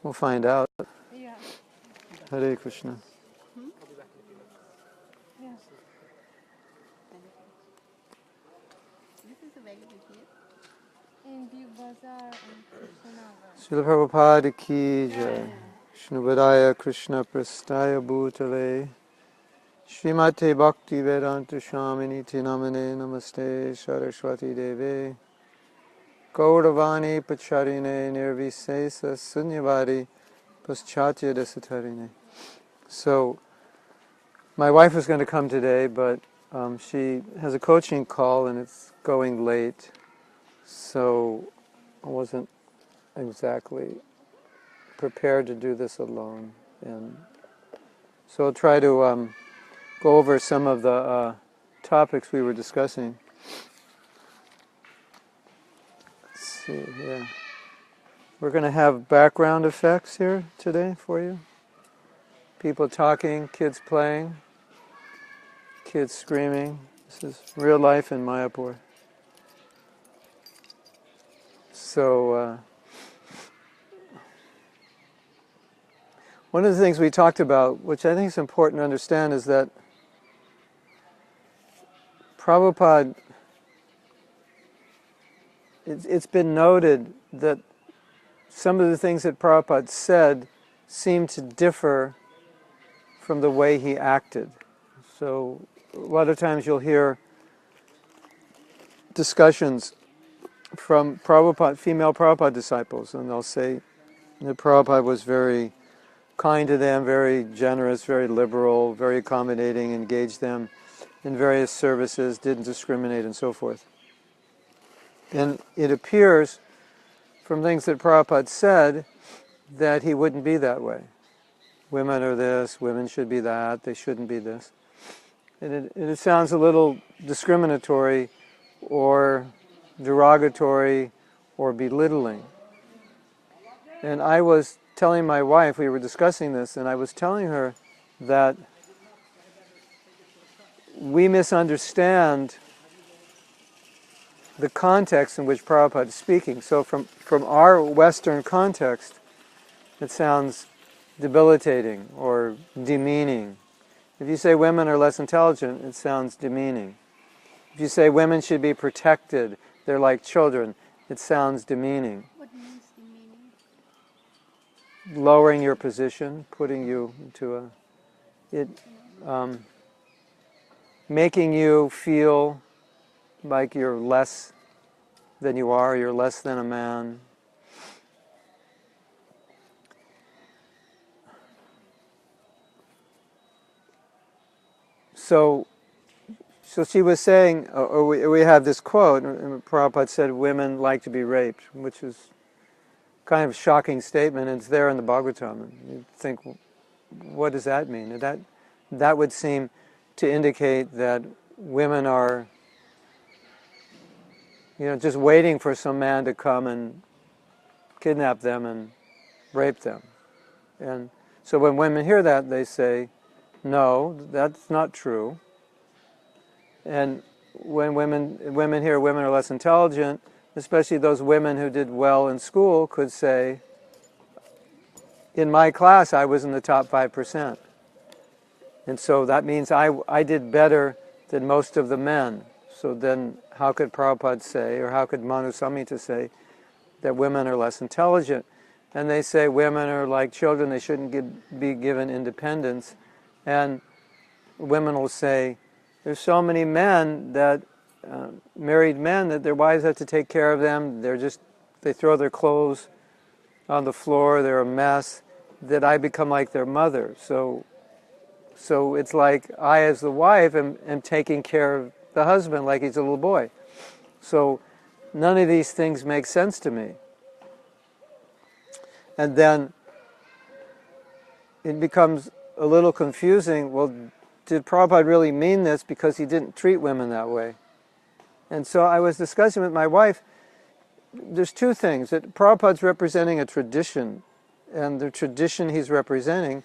We'll find out. Yeah. Hare Krishna. Yeah. This is available here. In View Bazaar and Krishnagar. Srila Prabhupada ki jai. Shnubadaya Krishna Prastaya Bhutale. Srimate Bhakti Vedanta Swamini Tinamane Namaste Saraswati Deve. Gauravani Pacharine Nirvisesa Sunyavadi Paschatya Desatarine. So, my wife was going to come today, but she has a coaching call and it's going late. So, I wasn't exactly prepared to do this alone. And so I'll try to go over some of the topics we were discussing. Let's see here. We're going to have background effects here today for you. People talking, kids playing, kids screaming. This is real life in Mayapur. So, one of the things we talked about, which I think is important to understand, is that Prabhupada, it's been noted that some of the things that Prabhupada said seem to differ from the way he acted. So a lot of times you'll hear discussions from Prabhupada, female Prabhupada disciples, and they'll say that Prabhupada was very kind to them, very generous, very liberal, very accommodating, engaged them in various services, didn't discriminate, and so forth. And it appears from things that Prabhupada said that he wouldn't be that way. Women are this, women should be that, they shouldn't be this. And it sounds a little discriminatory or derogatory or belittling. And I was telling my wife, we were discussing this, and I was telling her that we misunderstand the context in which Prabhupada is speaking. So from our Western context, it sounds debilitating or demeaning. If you say women are less intelligent, it sounds demeaning. If you say women should be protected, they're like children, it sounds demeaning. What means demeaning? Lowering your position, putting you into making you feel like you're less than you are, you're less than a man. So she was saying, we have this quote, and Prabhupada said, women like to be raped, which is kind of a shocking statement, and it's there in the Bhagavatam. And you think, what does that mean? And that would seem to indicate that women are, just waiting for some man to come and kidnap them and rape them. And so when women hear that, they say, no, that's not true. And when women hear women are less intelligent, especially those women who did well in school, could say, in my class I was in the top 5%. And so that means I did better than most of the men. So then how could Prabhupada say, or how could Manu Samhita say, that women are less intelligent? And they say women are like children, they shouldn't be given independence. And women will say, there's so many men that, married men, that their wives have to take care of them. They throw their clothes on the floor, they're a mess, that I become like their mother. So it's like I, as the wife, am taking care of the husband like he's a little boy. So none of these things make sense to me. And then it becomes a little confusing. Well, did Prabhupada really mean this because he didn't treat women that way? And so I was discussing with my wife, there's two things. That Prabhupada's representing a tradition, and the tradition he's representing,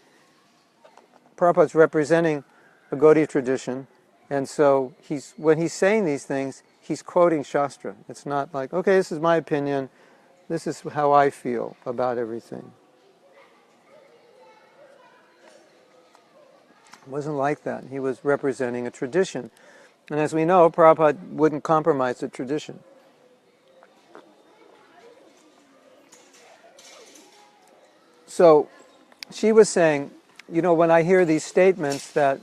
Prabhupada's representing a Gaudiya tradition, and so when he's saying these things, he's quoting Shastra. It's not like, okay, this is my opinion, this is how I feel about everything. It wasn't like that. He was representing a tradition. And as we know, Prabhupada wouldn't compromise the tradition. So she was saying, you know, when I hear these statements that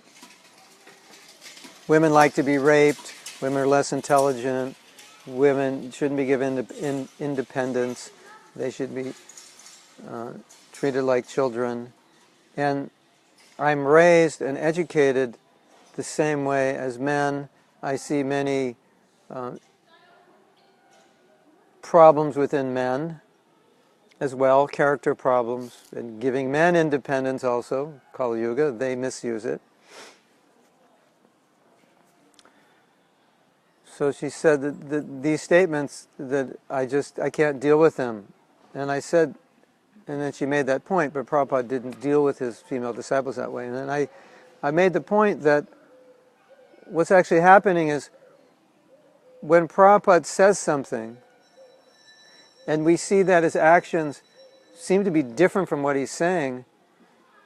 women like to be raped, women are less intelligent, women shouldn't be given independence, they should be treated like children, and I'm raised and educated the same way as men. I see many problems within men as well, character problems, and giving men independence also, Kali Yuga, they misuse it. So she said that these statements, that I can't deal with them. And I said, and then she made that point, but Prabhupada didn't deal with his female disciples that way. And then I made the point that what's actually happening is when Prabhupada says something, and we see that his actions seem to be different from what he's saying,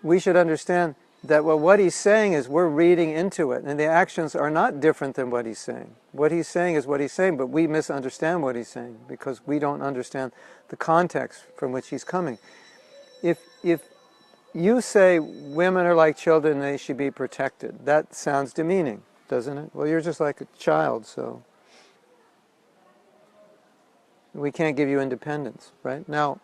we should understand that what he's saying is we're reading into it, and the actions are not different than what he's saying. What he's saying is what he's saying, but we misunderstand what he's saying because we don't understand the context from which he's coming. If you say women are like children, they should be protected, that sounds demeaning, doesn't it? Well, you're just like a child, so we can't give you independence, right? Now,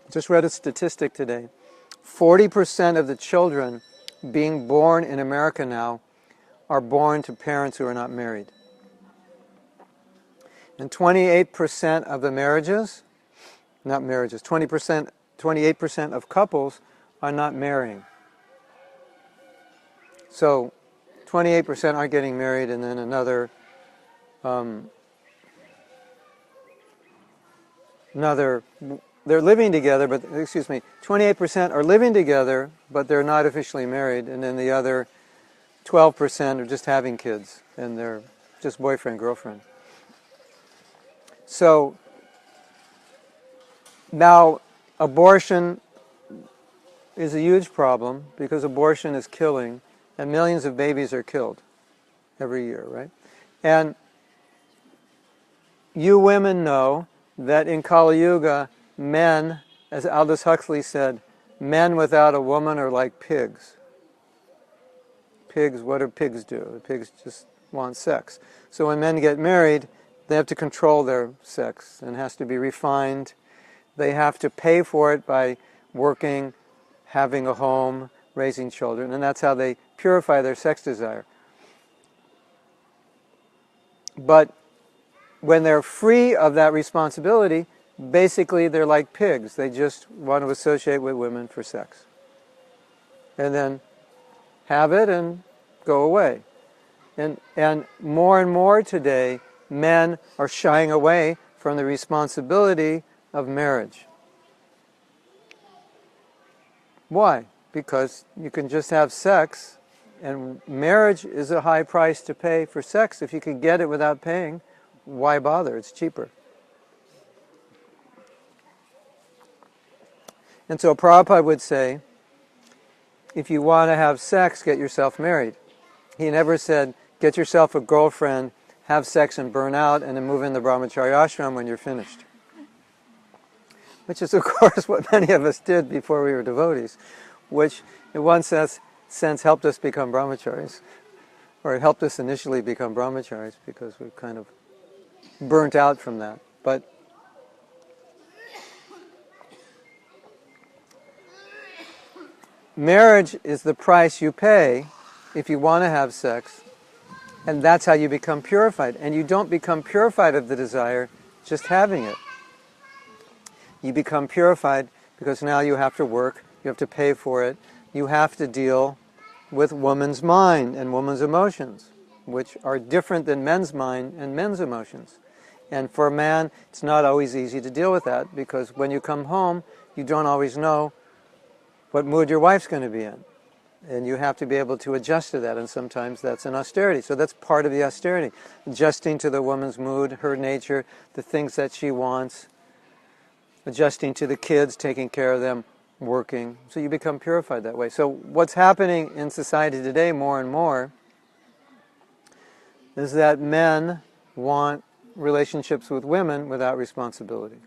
just read a statistic today. 40% of the children being born in America now are born to parents who are not married. And 28% of the marriages, not marriages, 28% of couples are not marrying. So 28% aren't getting married, and then another they're living together, but 28% are living together, but they're not officially married, and then the other 12% are just having kids, and they're just boyfriend, girlfriend. So now abortion is a huge problem because abortion is killing, and millions of babies are killed every year, right? And you women know that in Kali Yuga, men, as Aldous Huxley said, men without a woman are like pigs. Pigs, what do pigs do? Pigs just want sex. So when men get married, they have to control their sex, and it has to be refined. They have to pay for it by working, having a home, raising children, and that's how they purify their sex desire. But when they're free of that responsibility, basically they're like pigs. They just want to associate with women for sex. And then have it and go away. And more today, men are shying away from the responsibility of marriage. Why? Because you can just have sex, and marriage is a high price to pay for sex. If you can get it without paying, why bother? It's cheaper. And so Prabhupada would say, if you want to have sex, get yourself married. He never said, get yourself a girlfriend, have sex and burn out, and then move in the brahmacharya ashram when you're finished. Which is, of course, what many of us did before we were devotees, which in one sense helped us become brahmacharis, or it helped us initially become brahmacharis because we kind of burnt out from that. But marriage is the price you pay if you want to have sex, and that's how you become purified. And you don't become purified of the desire just having it. You become purified because now you have to work, you have to pay for it, you have to deal with woman's mind and woman's emotions, which are different than men's mind and men's emotions. And for a man, it's not always easy to deal with that, because when you come home, you don't always know what mood your wife's going to be in. And you have to be able to adjust to that, and sometimes that's an austerity. So that's part of the austerity, adjusting to the woman's mood, her nature, the things that she wants, adjusting to the kids, taking care of them, working, so you become purified that way. So what's happening in society today more and more is that men want relationships with women without responsibility.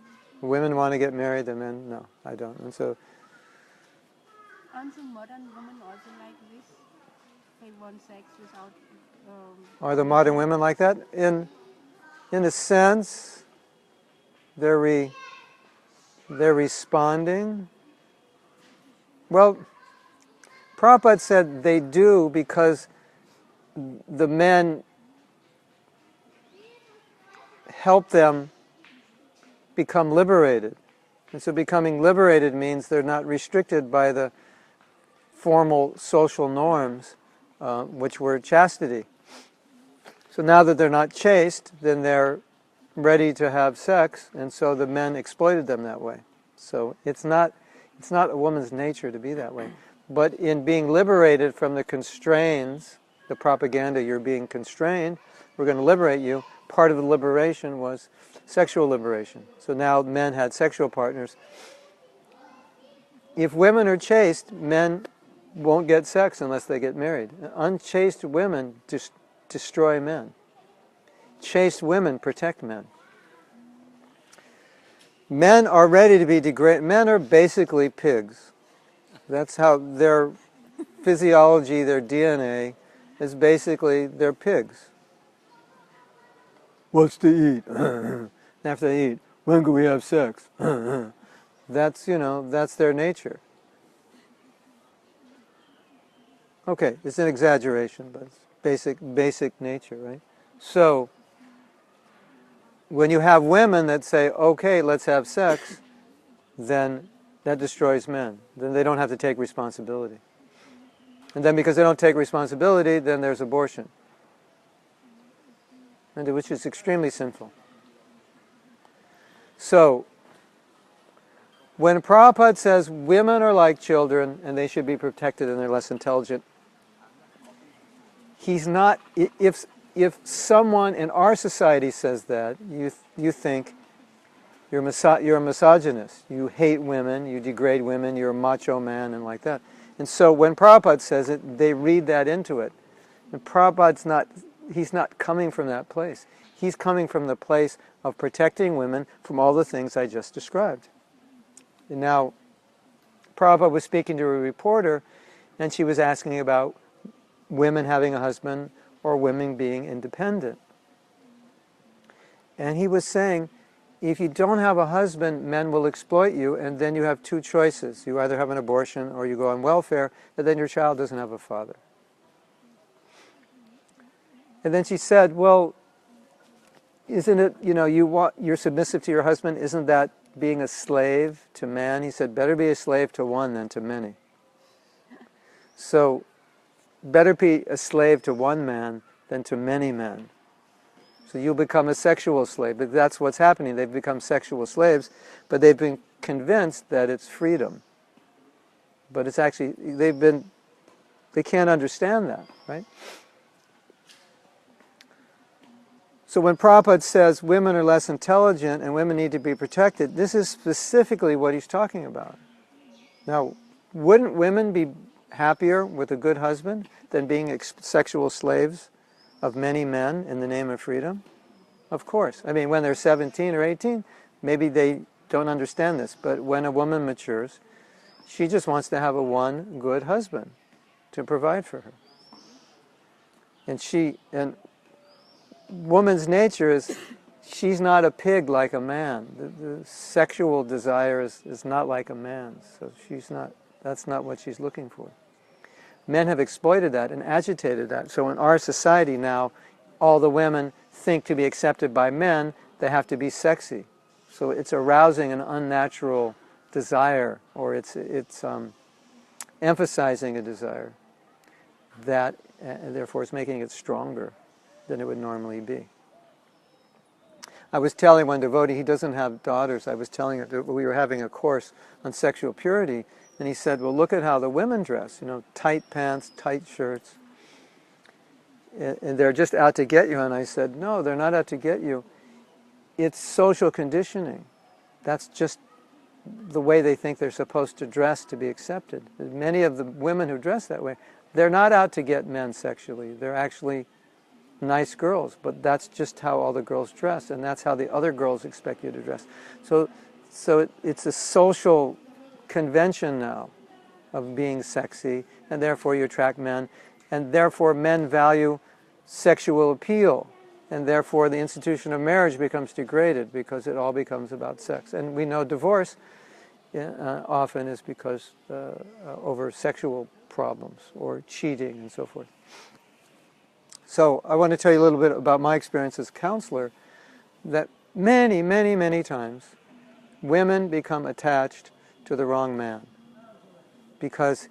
Women want to get married, the men, no, I don't. And so, Aren't the modern women also like this? They want sex without. are the modern women like that? In a sense, they're responding. Well, Prabhupada said they do because the men help them become liberated. And so becoming liberated means they're not restricted by the formal social norms, which were chastity. So now that they're not chaste, then they're ready to have sex, and so the men exploited them that way. So it's not a woman's nature to be that way. But in being liberated from the constraints, the propaganda, you're being constrained, we're going to liberate you, part of the liberation was sexual liberation. So now men had sexual partners. If women are chaste, men won't get sex unless they get married. Unchaste women destroy men. Chaste women protect men. Men are ready to be degraded. Men are basically pigs. That's how their physiology, their DNA, is basically they're pigs. What's to eat? After they eat, when can we have sex? That's, that's their nature. Okay, it's an exaggeration, but it's basic nature, right? So, when you have women that say, okay, let's have sex, then that destroys men. Then they don't have to take responsibility. And then because they don't take responsibility, then there's abortion. And which is extremely sinful. So, when Prabhupada says women are like children and they should be protected and they're less intelligent, he's not, if someone in our society says that, you think you're a misogynist. You hate women, you degrade women, you're a macho man, and like that. And so when Prabhupada says it, they read that into it. And Prabhupada's he's not coming from that place. He's coming from the place of protecting women from all the things I just described. And now, Prabhupada was speaking to a reporter, and she was asking about women having a husband or women being independent. And he was saying, if you don't have a husband, men will exploit you, and then you have two choices. You either have an abortion or you go on welfare, and then your child doesn't have a father. And then she said, well, isn't it, you're submissive to your husband, isn't that being a slave to man? He said, better be a slave to one than to many. So, better be a slave to one man than to many men. So you'll become a sexual slave. But that's what's happening. They've become sexual slaves, but they've been convinced that it's freedom. But it's actually, they can't understand that, right? So when Prabhupada says women are less intelligent and women need to be protected, this is specifically what he's talking about. Now, wouldn't women be happier with a good husband than being sexual slaves of many men in the name of freedom? Of course. I mean, when they're 17 or 18, maybe they don't understand this, but when a woman matures, she just wants to have one good husband to provide for her. And woman's nature is, she's not a pig like a man. The sexual desire is not like a man's, so that's not what she's looking for. Men have exploited that and agitated that. So in our society now, all the women think to be accepted by men, they have to be sexy. So it's arousing an unnatural desire, or it's emphasizing a desire that, and therefore it's making it stronger than it would normally be. I was telling one devotee, he doesn't have daughters, I was telling her that we were having a course on sexual purity, and he said, well, look at how the women dress, tight pants, tight shirts, and they're just out to get you. And I said, no, they're not out to get you. It's social conditioning. That's just the way they think they're supposed to dress to be accepted. Many of the women who dress that way, they're not out to get men sexually. They're actually nice girls, but that's just how all the girls dress, and that's how the other girls expect you to dress. So it's a social convention now of being sexy, and therefore you attract men, and therefore men value sexual appeal, and therefore the institution of marriage becomes degraded because it all becomes about sex. And we know divorce often is because over sexual problems or cheating and so forth. So I want to tell you a little bit about my experience as a counselor, that many, many, many times women become attached to the wrong man because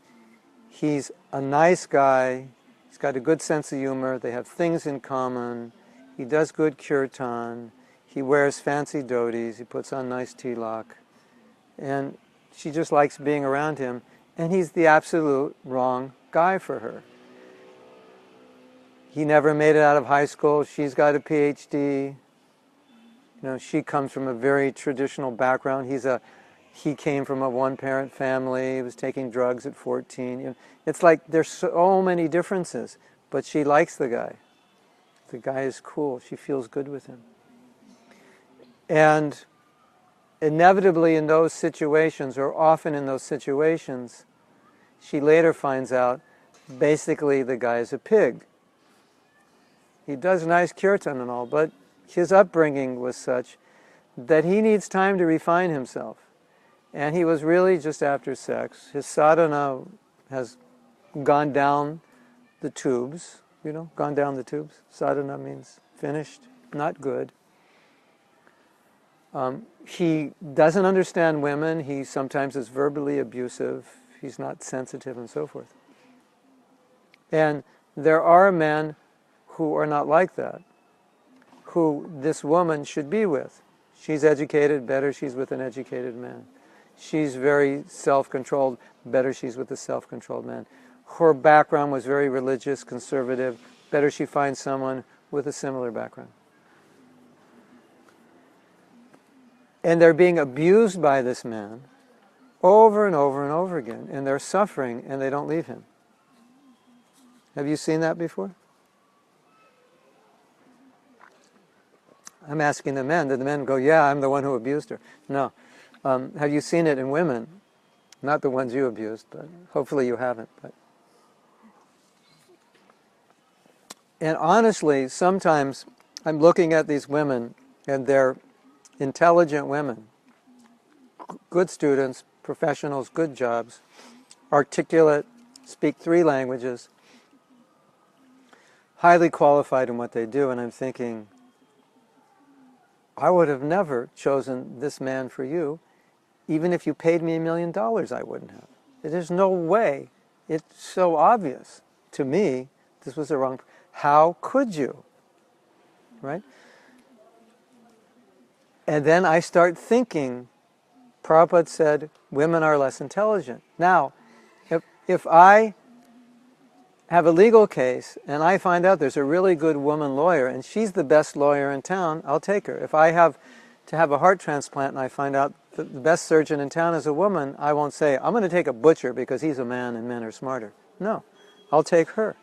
he's a nice guy, he's got a good sense of humor, they have things in common, he does good kirtan, he wears fancy dhotis, he puts on nice tilak, and she just likes being around him, and he's the absolute wrong guy for her. He never made it out of high school, she's got a PhD, she comes from a very traditional background. He came from a one-parent family, he was taking drugs at 14. It's like there's so many differences, but she likes the guy. The guy is cool, she feels good with him. And inevitably in those situations, or often in those situations, she later finds out basically the guy is a pig. He does nice kirtan and all, but his upbringing was such that he needs time to refine himself. And he was really just after sex. His sadhana has gone down the tubes, gone down the tubes. Sadhana means finished, not good. He doesn't understand women. He sometimes is verbally abusive. He's not sensitive and so forth. And there are men who are not like that, who this woman should be with. She's educated, better she's with an educated man. She's very self-controlled, better she's with a self-controlled man. Her background was very religious, conservative, better she finds someone with a similar background. And they're being abused by this man over and over and over again, and they're suffering and they don't leave him. Have you seen that before? I'm asking the men. Did the men go, yeah, I'm the one who abused her? No. Have you seen it in women? Not the ones you abused, but hopefully you haven't. And honestly, sometimes I'm looking at these women, and they're intelligent women, good students, professionals, good jobs, articulate, speak 3 languages, highly qualified in what they do, and I'm thinking, I would have never chosen this man for you. Even if you paid me $1 million, I wouldn't have. There's no way. It's so obvious to me this was the wrong. How could you? Right? And then I start thinking, Prabhupada said, women are less intelligent. Now, if I have a legal case and I find out there's a really good woman lawyer and she's the best lawyer in town, I'll take her. If I have to have a heart transplant and I find out that the best surgeon in town is a woman, I won't say, I'm going to take a butcher because he's a man and men are smarter. No, I'll take her.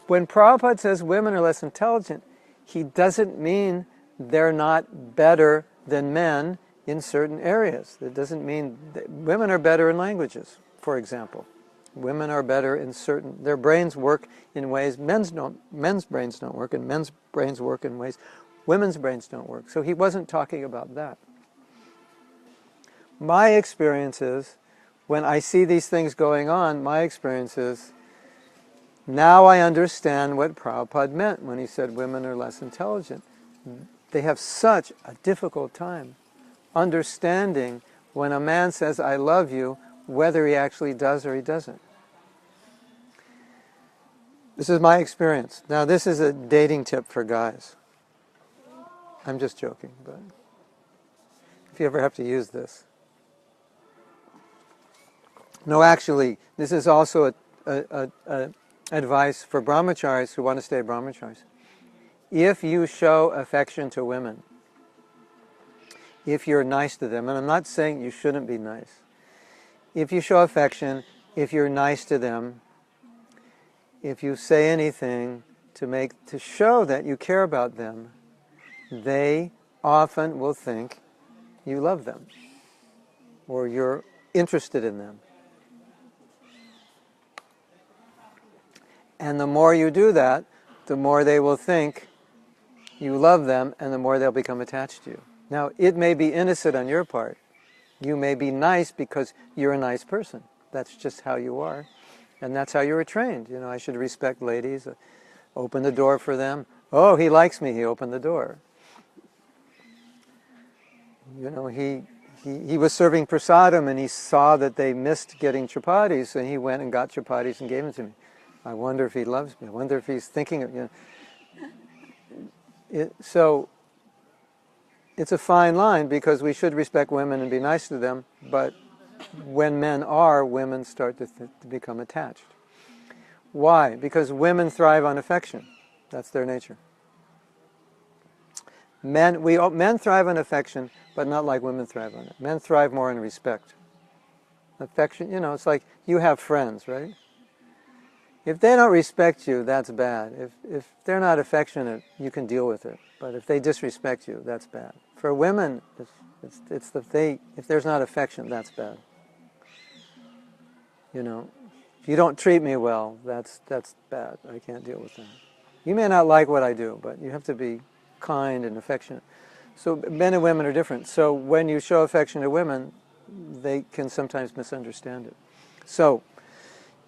When Prabhupada says women are less intelligent, he doesn't mean they're not better than men in certain areas. It doesn't mean that women are better in languages, for example. Women are better in certain, their brains work in ways men's brains don't work, and men's brains work in ways women's brains don't work. So he wasn't talking about that. My experience is, when I see these things going on, my experience is, now I understand what Prabhupada meant when he said women are less intelligent. They have such a difficult time understanding when a man says, I love you, whether he actually does or he doesn't. This is my experience. Now, this is a dating tip for guys. I'm just joking, but if you ever have to use this. No, actually, this is also a advice for brahmacharis who want to stay brahmacharis. If you show affection to women, if you're nice to them. And I'm not saying you shouldn't be nice. If you show affection, if you're nice to them, if you say anything to show that you care about them, they often will think you love them or you're interested in them. And the more you do that, the more they will think you love them, and the more they'll become attached to you. Now, it may be innocent on your part. You may be nice because you're a nice person. That's just how you are. And that's how you were trained. You know, I should respect ladies, open the door for them. Oh, he likes me, he opened the door. You know, he was serving prasadam and he saw that they missed getting chapatis, and he went and got chapatis and gave them to me. I wonder if he loves me. I wonder if he's thinking of, you know. So it's a fine line, because we should respect women and be nice to them, but when men are, women start to become attached. Why? Because women thrive on affection. That's their nature. Men thrive on affection, but not like women thrive on it. Men thrive more on respect. Affection, you know, it's like you have friends, right? If they don't respect you, that's bad. If they're not affectionate, you can deal with it. But if they disrespect you, that's bad. For women, if there's not affection, that's bad. You know, if you don't treat me well, that's bad. I can't deal with that. You may not like what I do, but you have to be kind and affectionate. So men and women are different. So when you show affection to women, they can sometimes misunderstand it. So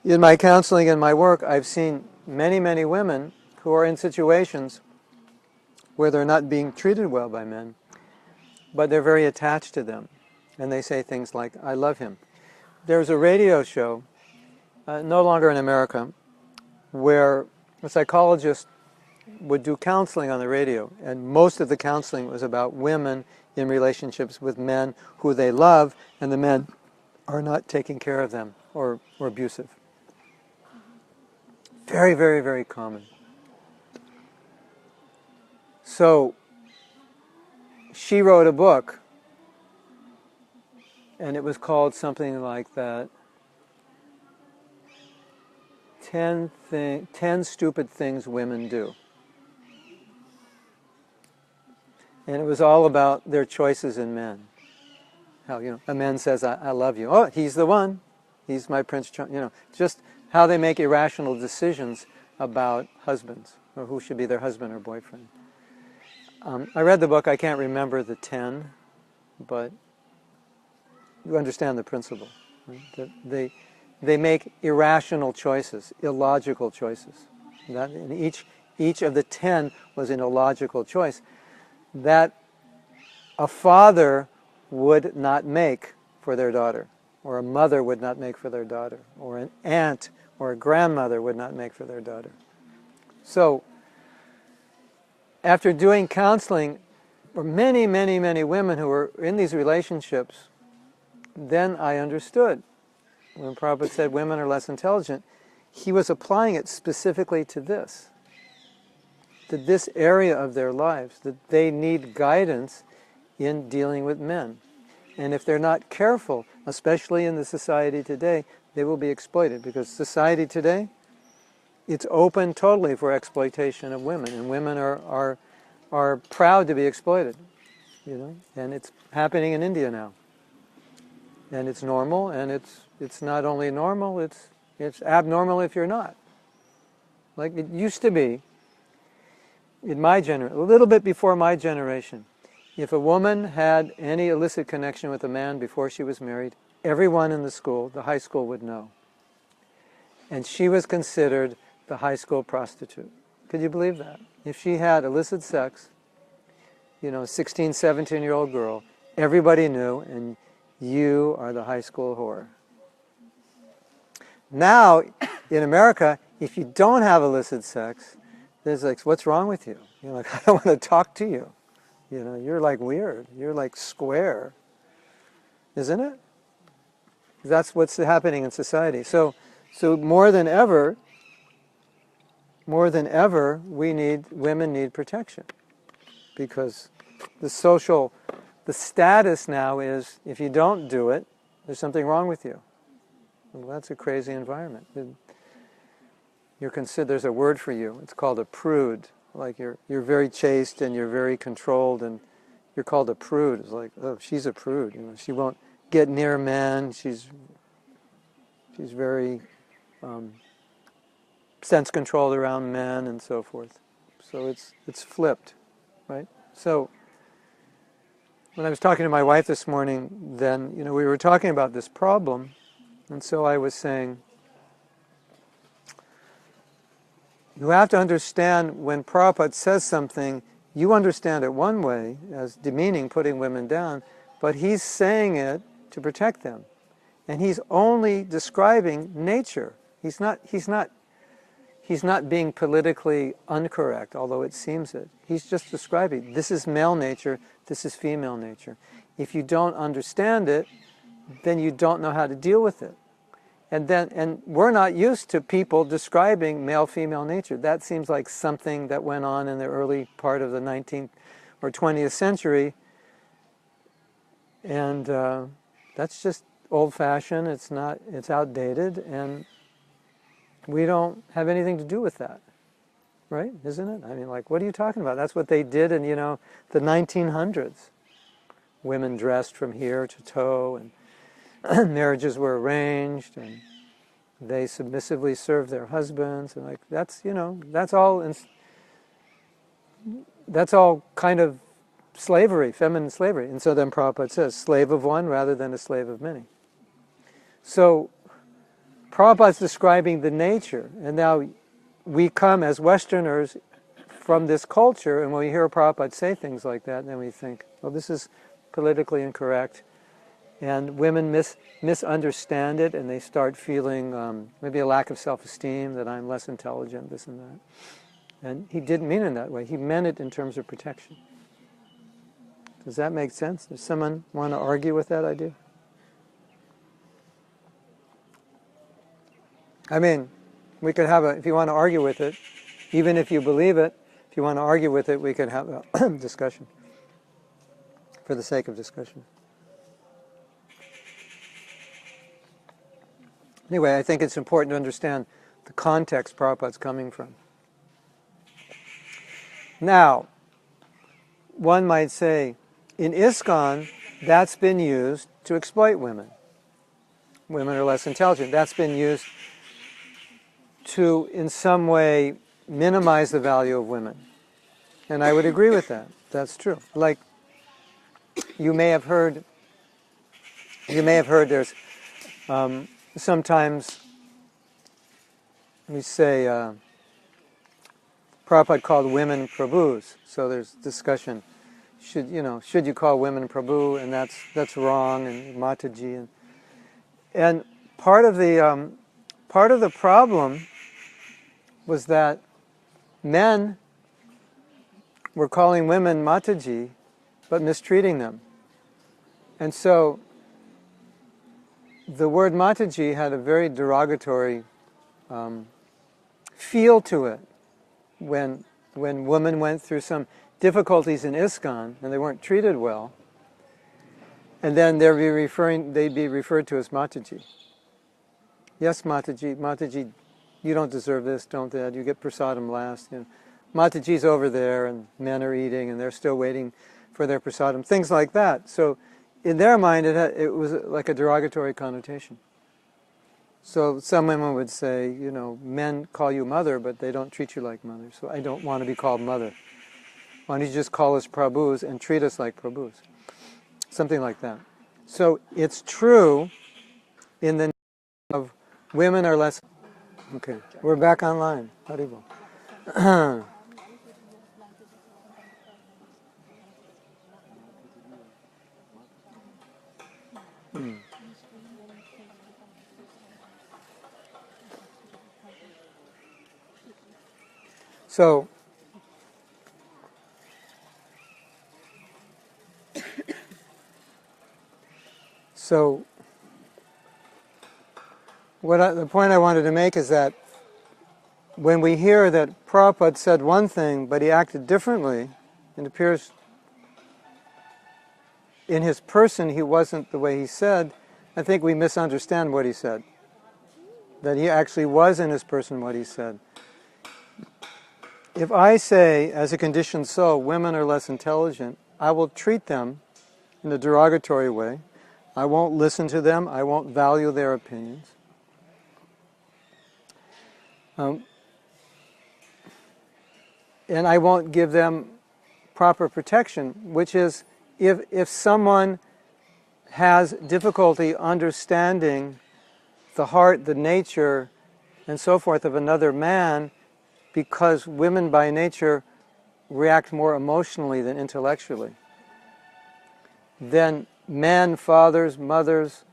in my counseling and my work, I've seen many, many women who are in situations where they're not being treated well by men, but they're very attached to them. And they say things like, I love him. There's a radio show, no longer in America, where a psychologist would do counseling on the radio, and most of the counseling was about women in relationships with men who they love, and the men are not taking care of them or abusive. Very, very, very common. So she wrote a book, and it was called something like that, 10 Stupid Things Women Do. And it was all about their choices in men. How, you know, a man says, I love you. Oh, he's the one. He's my Prince Charming. You know, just how they make irrational decisions about husbands, or who should be their husband or boyfriend. I read the book. I can't remember the 10, but you understand the principle. Right? That they make irrational choices, illogical choices. And each of the 10 was an illogical choice that a father would not make for their daughter, or a mother would not make for their daughter, or an aunt or a grandmother would not make for their daughter. So, after doing counseling for many, many, many women who were in these relationships, then I understood. When Prabhupada said women are less intelligent, he was applying it specifically to this area of their lives, that they need guidance in dealing with men. And if they're not careful, especially in the society today, they will be exploited, because society today, it's open totally for exploitation of women, and women are proud to be exploited, you know, and it's happening in India now. And it's normal, and it's not only normal, it's abnormal if you're not. Like it used to be in my generation, a little bit before my generation. If a woman had any illicit connection with a man before she was married, everyone in the school, the high school, would know. And she was considered the high school prostitute. Could you believe that? If she had illicit sex, you know, 16, 17-year-old girl, everybody knew, and you are the high school whore. Now, in America, if you don't have illicit sex, there's like, what's wrong with you? You're like, I don't want to talk to you. You know, you're like weird. You're like square. Isn't it? That's what's happening in society. So more than ever, women need protection, because the the status now is, if you don't do it, there's something wrong with you. Well, that's a crazy environment. You're considered, there's a word for you. It's called a prude. Like you're very chaste and you're very controlled, and you're called a prude. It's like, oh, she's a prude. You know, she won't get near men. She's very sense controlled around men and so forth. So it's flipped, right? So when I was talking to my wife this morning, then we were talking about this problem, and so I was saying, you have to understand when Prabhupada says something, you understand it one way, as demeaning, putting women down, but he's saying it to protect them. And he's only describing nature. He's not being politically incorrect, although it seems it. He's just describing, this is male nature, this is female nature. If you don't understand it, then you don't know how to deal with it. And we're not used to people describing male-female nature. That seems like something that went on in the early part of the 19th or 20th century. And that's just old-fashioned. It's outdated, and we don't have anything to do with that, right? Isn't it? I mean, like, what are you talking about? That's what they did in, the 1900s. Women dressed from here to toe, and marriages were arranged, and they submissively served their husbands, and like that's all kind of slavery, feminine slavery. And so then Prabhupada says, slave of one rather than a slave of many. So Prabhupada's describing the nature, and now we come as Westerners from this culture, and when we hear Prabhupada say things like that, then we think, well, this is politically incorrect. And women misunderstand it, and they start feeling maybe a lack of self-esteem, that I'm less intelligent, this and that. And he didn't mean it in that way. He meant it in terms of protection. Does that make sense? Does someone want to argue with that idea? I mean, we could have if you want to argue with it, even if you believe it, if you want to argue with it, we could have a discussion for the sake of discussion. Anyway, I think it's important to understand the context Prabhupada's coming from. Now, one might say, in ISKCON, that's been used to exploit women. Women are less intelligent. That's been used to, in some way, minimize the value of women. And I would agree with that. That's true. Like, you may have heard there's sometimes we say Prabhupada called women Prabhus, so there's discussion. Should you call women Prabhu, and that's wrong, and Mataji, and part of the problem was that men were calling women Mataji, but mistreating them, and so the word Mataji had a very derogatory feel to it when women went through some difficulties in ISKCON and they weren't treated well, and then they'd be referred to as Mataji. Yes, Mataji, you don't deserve this, don't that, you get prasadam last. Mataji's over there, and men are eating and they're still waiting for their prasadam, things like that. So in their mind, it was like a derogatory connotation. So some women would say, men call you mother, but they don't treat you like mother. So I don't want to be called mother. Why don't you just call us Prabhus and treat us like Prabhus? Something like that. So it's true in the of women are less... Okay, we're back online. Haribol. So the point I wanted to make is that when we hear that Prabhupada said one thing, but he acted differently, it appears in his person he wasn't the way he said, I think we misunderstand what he said. That he actually was in his person what he said. If I say, as a conditioned soul, women are less intelligent, I will treat them in a derogatory way. I won't listen to them. I won't value their opinions. And I won't give them proper protection, which is if someone has difficulty understanding the heart, the nature, and so forth of another man, because women by nature react more emotionally than intellectually, then men, fathers, mothers,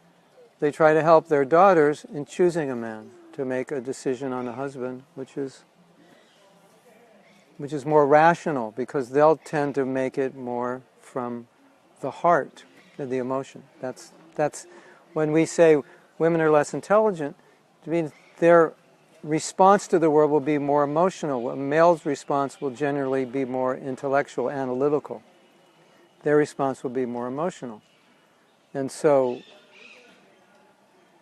they try to help their daughters in choosing a man to make a decision on a husband, which is more rational, because they'll tend to make it more from the heart and the emotion. That's when we say women are less intelligent, it means their response to the world will be more emotional. A male's response will generally be more intellectual, analytical. Their response will be more emotional. And so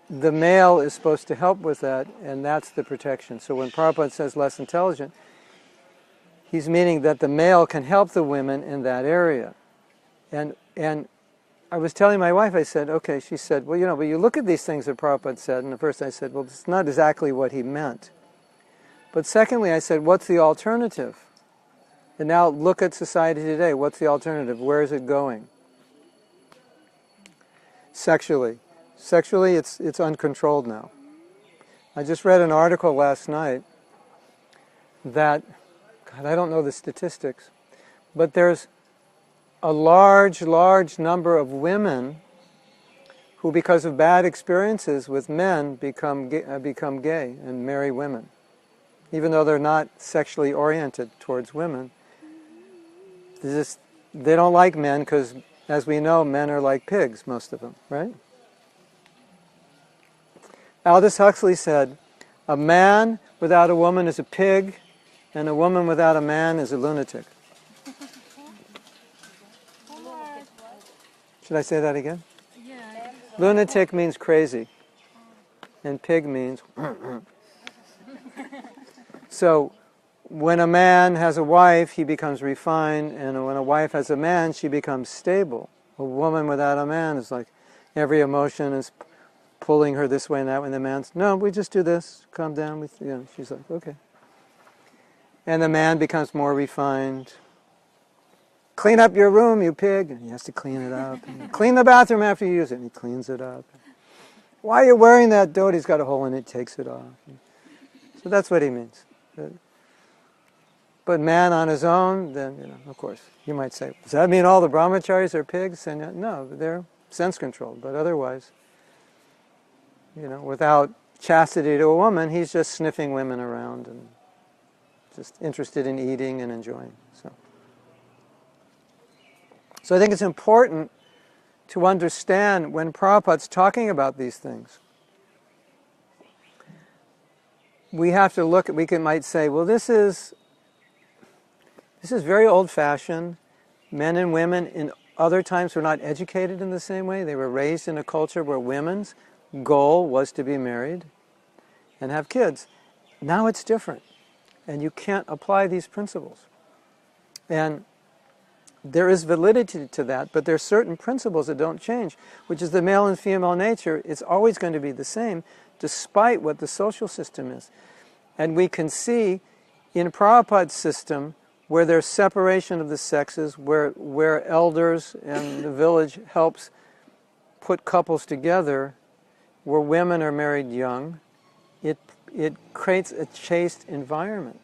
the male is supposed to help with that, and that's the protection. So when Prabhupada says less intelligent, he's meaning that the male can help the women in that area. And I was telling my wife, I said, okay, she said, well, but you look at these things that Prabhupada said, and at first I said, well, it's not exactly what he meant. But secondly, I said, what's the alternative? And now look at society today. What's the alternative? Where is it going? Sexually. Sexually, it's uncontrolled now. I just read an article last night that, God, I don't know the statistics, but there's a large number of women who, because of bad experiences with men, become gay and marry women. Even though they're not sexually oriented towards women, they don't like men because, as we know, men are like pigs, most of them, right? Aldous Huxley said, a man without a woman is a pig, and a woman without a man is a lunatic. Should I say that again? Yeah. Lunatic means crazy, and pig means... So, when a man has a wife, he becomes refined, and when a wife has a man, she becomes stable. A woman without a man is like every emotion is pulling her this way and that way, and the man's, no, we just do this, calm down. She's like, okay. And the man becomes more refined. Clean up your room, you pig. And he has to clean it up. Clean the bathroom after you use it. And he cleans it up. Why are you wearing that dhoti? He's got a hole in it, takes it off. So that's what he means. But man on his own, then, of course, you might say, does that mean all the brahmacharis are pigs? And no, they're sense controlled. But otherwise, without chastity to a woman, he's just sniffing women around and just interested in eating and enjoying. So I think it's important to understand when Prabhupada's talking about these things. We have to look at, might say, well, this is very old-fashioned. Men and women in other times were not educated in the same way. They were raised in a culture where women's goal was to be married and have kids. Now it's different, and you can't apply these principles. And there is validity to that, but there are certain principles that don't change, which is the male and female nature. It's always going to be the same, despite what the social system is. And we can see in Prabhupada's system, where there's separation of the sexes, where elders and the village helps put couples together, where women are married young, it creates a chaste environment.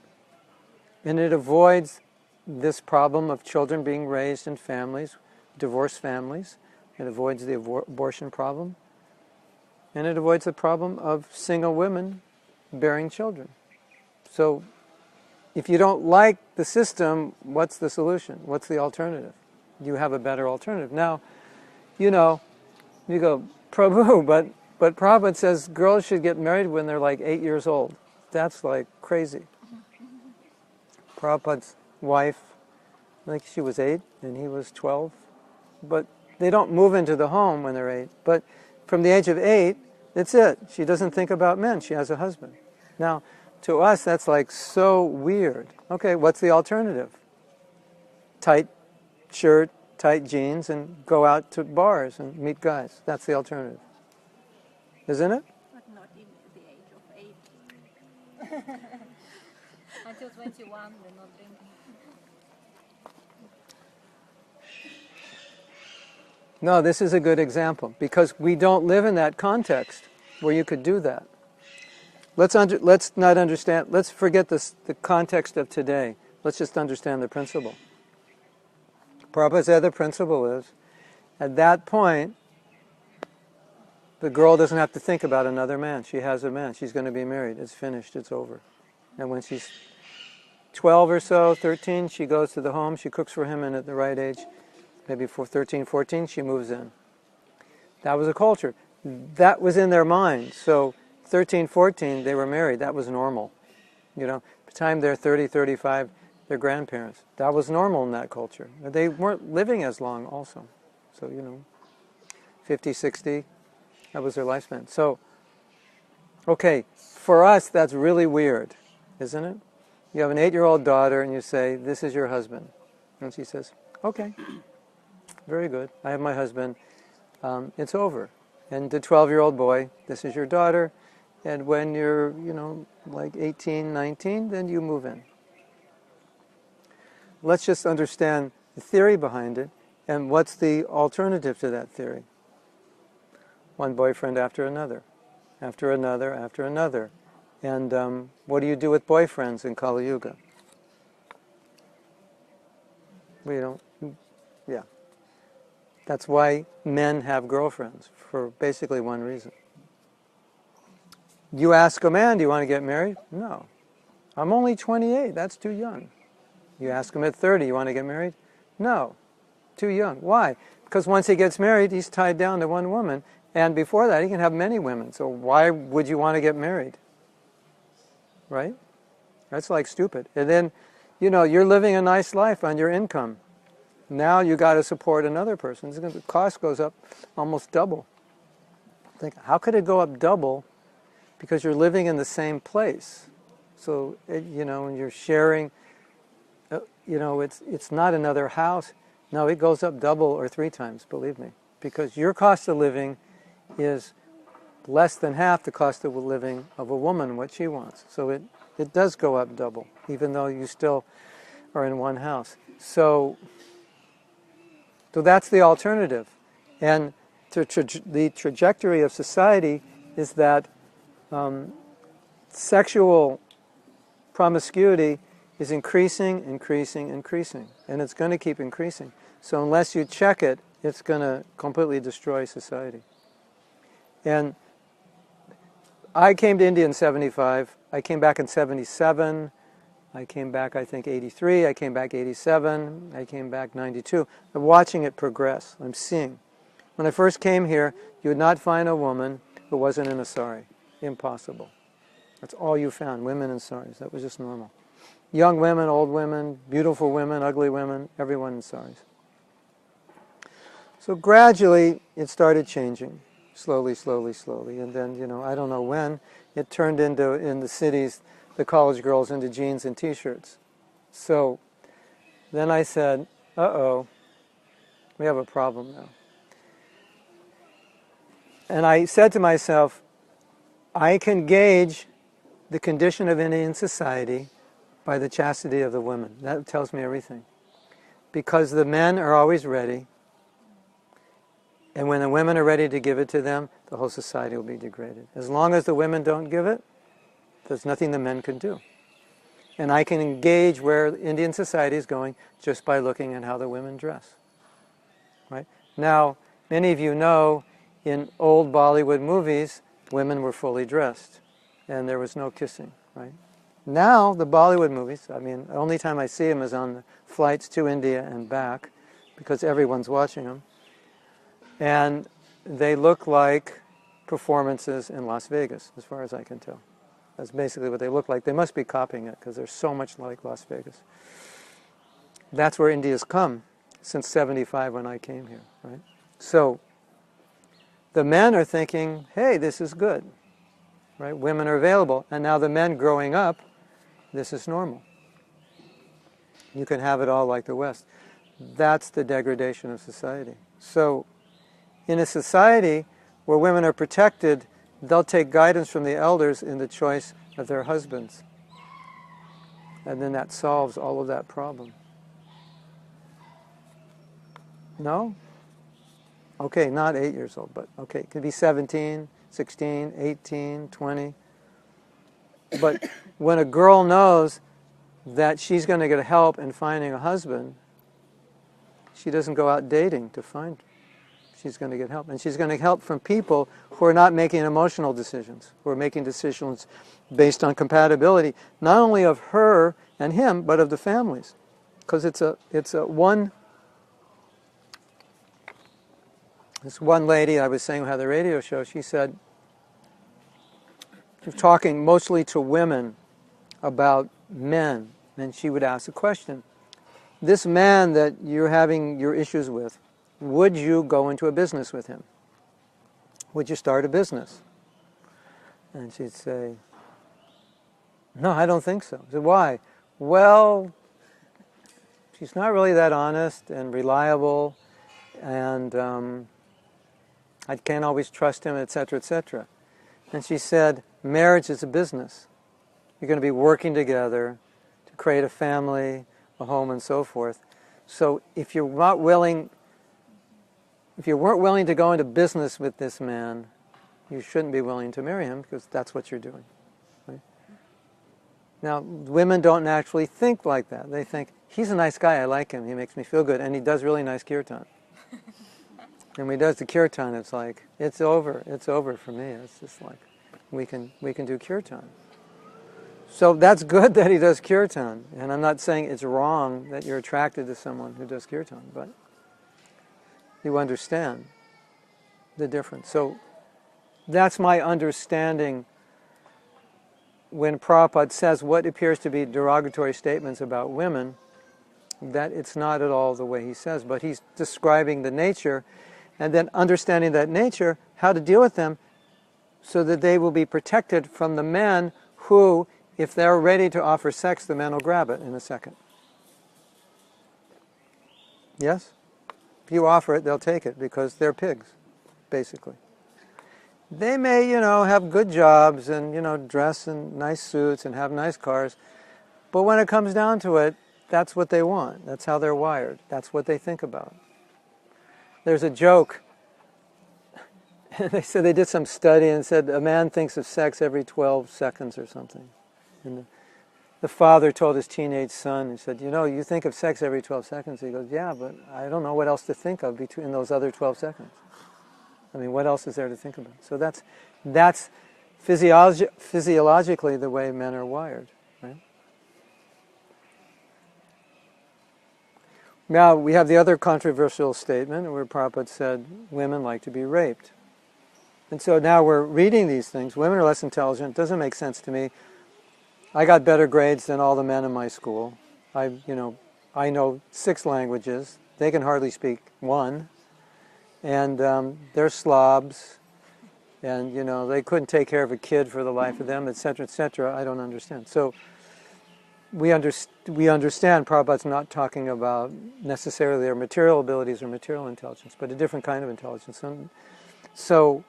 And it avoids this problem of children being raised in families, divorced families. It avoids the abortion problem. And it avoids the problem of single women bearing children. So, if you don't like the system, what's the solution? What's the alternative? You have a better alternative. Now, you go, Prabhu, but Prabhupada says girls should get married when they're like 8 years old. That's like crazy. Prabhupada's wife, I think she was 8 and he was 12. But They don't move into the home when they're 8, but from the age of 8, that's it. She doesn't think about men. She has a husband. Now, to us, that's like so weird. Okay, what's the alternative? Tight shirt, tight jeans, and go out to bars and meet guys. That's the alternative. Isn't it? But not in the age of 8. Until 21, they're not drinking. No, this is a good example because we don't live in that context where you could do that. Let's not understand. Let's forget the context of today. Let's just understand the principle. Prabhupada said the principle is, at that point, the girl doesn't have to think about another man. She has a man. She's going to be married. It's finished. It's over. And when she's 12 or so, 13, she goes to the home. She cooks for him, and at the right age, maybe for 13, 14, she moves in. That was a culture. That was in their mind. So 13, 14, they were married. That was normal. You know, by the time they're 30, 35, they're grandparents. That was normal in that culture. They weren't living as long also. So, you know, 50, 60, that was their lifespan. So, okay, for us, that's really weird, isn't it? You have an 8-year-old daughter and you say, this is your husband. And she says, okay, very good. I have my husband. It's over. And the 12-year-old boy, this is your daughter. And when you're, you know, like 18, 19, then you move in. Let's just understand the theory behind it and what's the alternative to that theory. One boyfriend after another, after another, after another. And what do you do with boyfriends in Kali Yuga? We don't, yeah. That's why men have girlfriends, for basically one reason. You ask a man, do you want to get married? No. I'm only 28, that's too young. You ask him at 30, you want to get married? No, too young. Why? Because once he gets married, he's tied down to one woman, and before that, he can have many women. So why would you want to get married? Right? That's like stupid. And then, you know, you're living a nice life on your income. Now you got to support another person. The cost goes up almost double. Think, how could it go up double? Because you're living in the same place. So, you know, and you're sharing, you know, it's not another house. No, it goes up double or 3 times, believe me. Because your cost of living is less than half the cost of living of a woman, what she wants. So it does go up double, even though you still are in one house. So that's the alternative. And the trajectory of society is that sexual promiscuity is increasing, increasing, increasing. And it's going to keep increasing. So unless you check it, it's going to completely destroy society. And I came to India in 75. I came back in 77. I came back, I think, 83. I came back 87. I came back 92. I'm watching it progress. I'm seeing. When I first came here, you would not find a woman who wasn't in a sari. Impossible. That's all you found, women in saris. That was just normal. Young women, old women, beautiful women, ugly women, everyone in saris. So gradually, it started changing. Slowly, slowly, slowly. And then, you know, I don't know when, it turned into, in the cities, the college girls into jeans and t-shirts. So then I said, uh-oh, we have a problem now. And I said to myself, I can gauge the condition of Indian society by the chastity of the women. That tells me everything. Because the men are always ready, and when the women are ready to give it to them, the whole society will be degraded. As long as the women don't give it, there's nothing the men can do. And I can engage where Indian society is going just by looking at how the women dress. Right? Now, many of you know, in old Bollywood movies, women were fully dressed, and there was no kissing. Right? Now, the Bollywood movies, I mean, the only time I see them is on the flights to India and back, because everyone's watching them. And they look like performances in Las Vegas, as far as I can tell. That's basically what they look like. They must be copying it, because they're so much like Las Vegas. That's where India's come since 75 when I came here, right? So the men are thinking, hey, this is good, right? Women are available. And now the men growing up, this is normal. You can have it all like the West. That's the degradation of society. So in a society where women are protected, they'll take guidance from the elders in the choice of their husbands. And then that solves all of that problem. No? Okay, not 8 years old, but okay, it could be 17, 16, 18, 20. But when a girl knows that she's going to get help in finding a husband, she doesn't go out dating to find. She's going to get help. And she's going to get help from people who are not making emotional decisions, who are making decisions based on compatibility, not only of her and him, but of the families. Because it's a one. This one lady I was saying who had the radio show, she said, she was talking mostly to women about men, and she would ask a question. This man that you're having your issues with, would you go into a business with him? Would you start a business? And she'd say, no, I don't think so. I said, why? Well, she's not really that honest and reliable, and I can't always trust him, etc., etc. And she said, marriage is a business. You're going to be working together to create a family, a home, and so forth. So if you weren't willing to go into business with this man, you shouldn't be willing to marry him, because that's what you're doing. Right? Now, women don't naturally think like that. They think, he's a nice guy, I like him, he makes me feel good, and he does really nice kirtan. And when he does the kirtan, it's like, it's over for me. It's just like, we can do kirtan. So that's good that he does kirtan. And I'm not saying it's wrong that you're attracted to someone who does kirtan, but you understand the difference. So that's my understanding when Prabhupada says what appears to be derogatory statements about women, that it's not at all the way he says, but he's describing the nature, and then understanding that nature, how to deal with them, so that they will be protected from the men who, if they're ready to offer sex, the men will grab it in a second. Yes? If you offer it, they'll take it, because they're pigs, basically. They may, have good jobs and, dress in nice suits and have nice cars, but when it comes down to it, that's what they want. That's how they're wired. That's what they think about. There's a joke. They said they did some study and said a man thinks of sex every 12 seconds or something. And the father told his teenage son, he said, you think of sex every 12 seconds. He goes, yeah, but I don't know what else to think of between those other 12 seconds. I mean, what else is there to think about? So that's physiologically the way men are wired, right? Now, we have the other controversial statement where Prabhupada said women like to be raped. And so now we're reading these things. Women are less intelligent. It doesn't make sense to me. I got better grades than all the men in my school. I know 6 languages. They can hardly speak 1. And they're slobs. And, they couldn't take care of a kid for the life of them, etc., etc. I don't understand. So we understand Prabhupada's not talking about necessarily their material abilities or material intelligence, but a different kind of intelligence. And so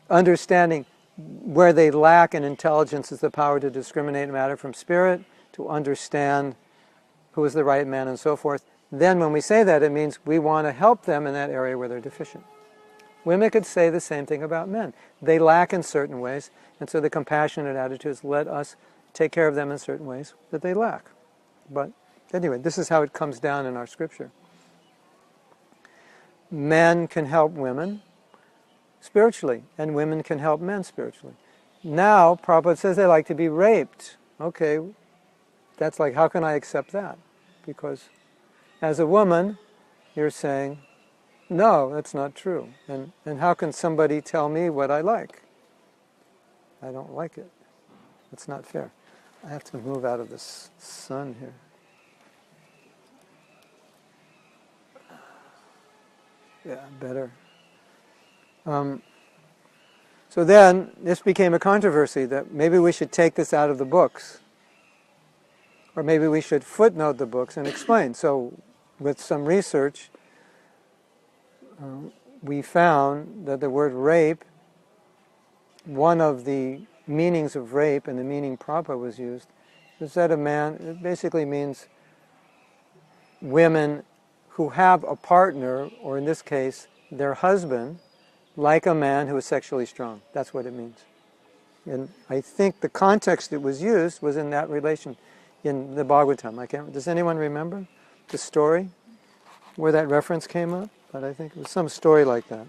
understanding where they lack in intelligence is the power to discriminate matter from spirit, to understand who is the right man and so forth. Then when we say that, it means we want to help them in that area where they're deficient. Women could say the same thing about men. They lack in certain ways, and so the compassionate attitudes let us take care of them in certain ways that they lack. But anyway, this is how it comes down in our scripture. Men can help women spiritually, and women can help men spiritually. Now, Prabhupada says they like to be raped. Okay, that's like, how can I accept that? Because as a woman, you're saying, no, that's not true. And how can somebody tell me what I like? I don't like it. That's not fair. I have to move out of the sun here. Yeah, better. So then this became a controversy that maybe we should take this out of the books, or maybe we should footnote the books and explain. So with some research, we found that the word rape, one of the meanings of rape and the meaning Prabhupada was used, is that a man, it basically means women who have a partner, or in this case, their husband, like a man who is sexually strong. That's what it means. And I think the context it was used was in that relation, in the Bhagavatam. Does anyone remember the story where that reference came up? But I think it was some story like that.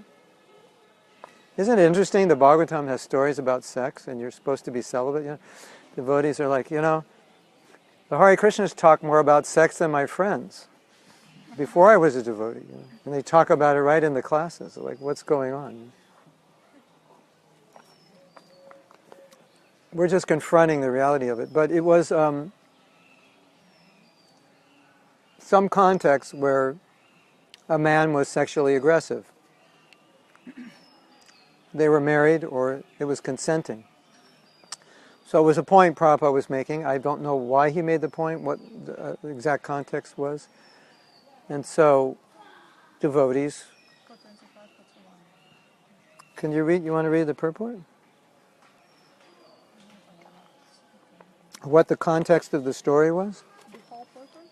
Isn't it interesting the Bhagavatam has stories about sex and you're supposed to be celibate? You know, devotees are like, the Hare Krishnas talk more about sex than my friends before I was a devotee. And they talk about it right in the classes, like what's going on. We're just confronting the reality of it. But it was some context where a man was sexually aggressive. They were married or it was consenting. So it was a point Prabhupada was making. I don't know why he made the point, what the exact context was. And so, devotees, can you read, you want to read the purport? What the context of the story was? The whole purport?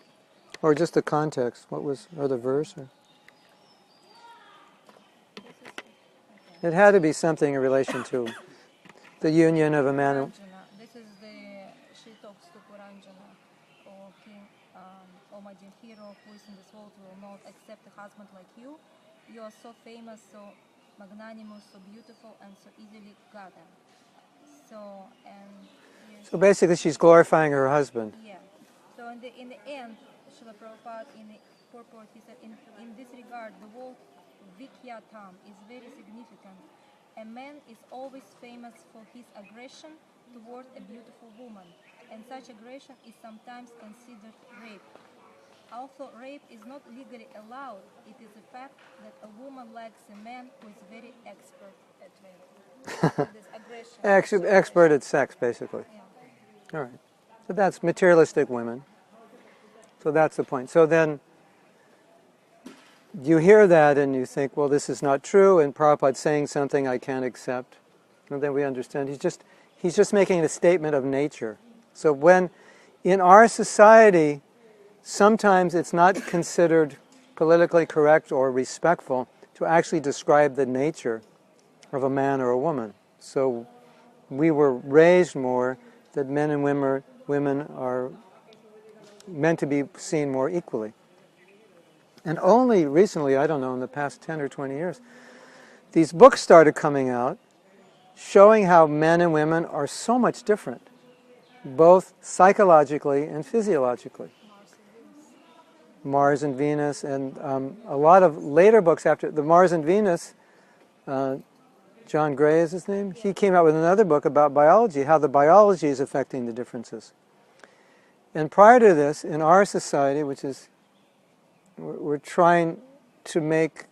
Or just the context, what was, or the verse? Or? It had to be something in relation to the union of a man and... This is she talks to Puranjana, O king, O my dear hero, who is in this world will not accept a husband like you. You are so famous, so magnanimous, so beautiful, and so easily gotten. So, and... Yes. So basically she's glorifying her husband. Yeah. So in the end, Srila Prabhupada, in the purport, he said, in this regard, the word Vikyatam is very significant. A man is always famous for his aggression toward a beautiful woman, and such aggression is sometimes considered rape. Although rape is not legally allowed, it is a fact that a woman likes a man who is very expert at rape. This aggression. Expert at sex, basically. Yeah. All right. So that's materialistic women. So that's the point. So then you hear that and you think, well, this is not true, and Prabhupada's saying something I can't accept. And then we understand he's just making a statement of nature. So when in our society, sometimes it's not considered politically correct or respectful to actually describe the nature of a man or a woman. So we were raised more that men and women are meant to be seen more equally. And only recently, I don't know, in the past 10 or 20 years, these books started coming out showing how men and women are so much different, both psychologically and physiologically. Mars and Venus, and a lot of later books after the Mars and Venus, John Gray is his name, he came out with another book about biology, how the biology is affecting the differences. And prior to this, in our society, which is, we're trying to make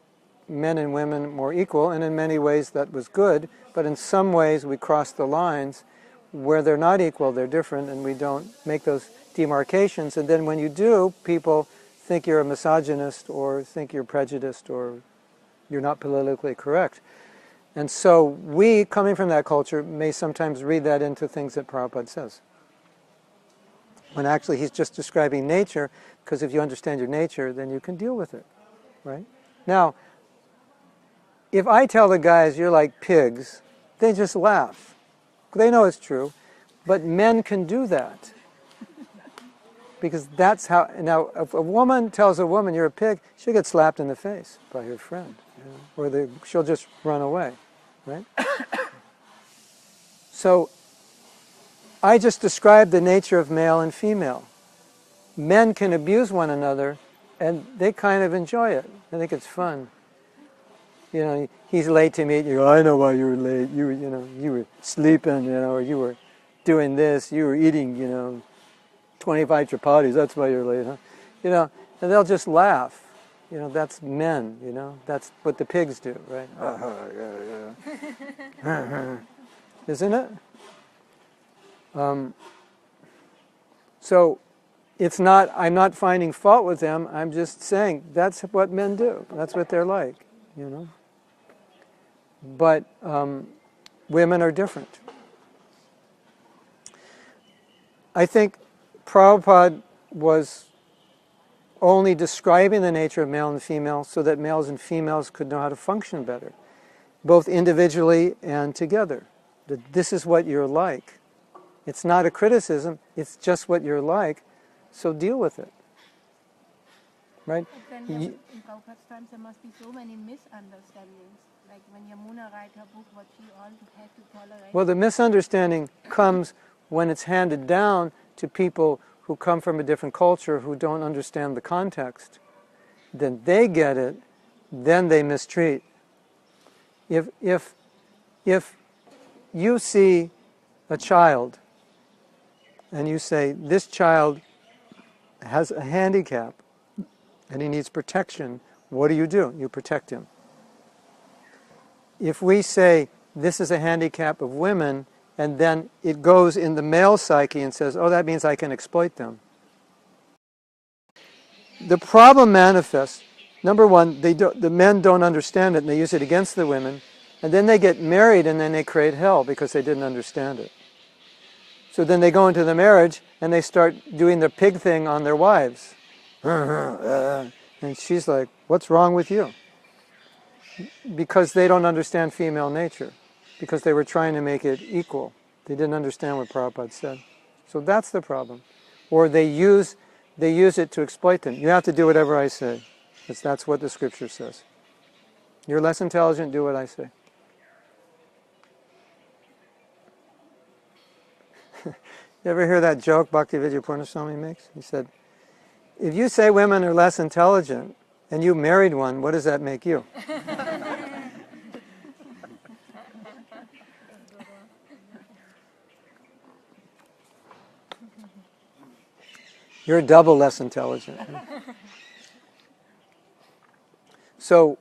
men and women more equal, and in many ways that was good, but in some ways we cross the lines where they're not equal, they're different, and we don't make those demarcations. And then when you do, people think you're a misogynist or think you're prejudiced or you're not politically correct. And so we, coming from that culture, may sometimes read that into things that Prabhupada says. When actually he's just describing nature, because if you understand your nature, then you can deal with it, right? Now, if I tell the guys you're like pigs, they just laugh. They know it's true, but men can do that. Because that's how, now if a woman tells a woman you're a pig, she'll get slapped in the face by her friend, or she'll just run away, right? So, I just described the nature of male and female. Men can abuse one another, and they kind of enjoy it. I think it's fun. You know, he's late to meet you. Go, I know why you were late. You were sleeping, or you were doing this. You were eating, 25 chapatis. That's why you're late, huh? And they'll just laugh. that's men, that's what the pigs do, right? Isn't it? So it's not, I'm not finding fault with them, I'm just saying that's what men do, that's what they're like, But women are different. I think Prabhupada was only describing the nature of male and female so that males and females could know how to function better, both individually and together. That this is what you're like. It's not a criticism, it's just what you're like, so deal with it. Right? But then in Prabhupada's times there must be so many misunderstandings. Like when Yamuna write her book, what she all had to tolerate. Well, the misunderstanding comes when it's handed down to people who come from a different culture who don't understand the context. Then they get it, then they mistreat. If you see a child and you say, this child has a handicap and he needs protection, what do? You protect him. If we say, this is a handicap of women, and then it goes in the male psyche and says, oh, that means I can exploit them. The problem manifests, number one, the men don't understand it and they use it against the women, and then they get married and then they create hell because they didn't understand it. So then they go into the marriage and they start doing the pig thing on their wives. And she's like, what's wrong with you? Because they don't understand female nature. Because they were trying to make it equal. They didn't understand what Prabhupada said. So that's the problem. Or they use it to exploit them. You have to do whatever I say. Because that's what the scripture says. You're less intelligent, do what I say. You ever hear that joke Bhaktivedanta Purnaswami makes? He said, if you say women are less intelligent and you married one, what does that make you? You're double less intelligent. So,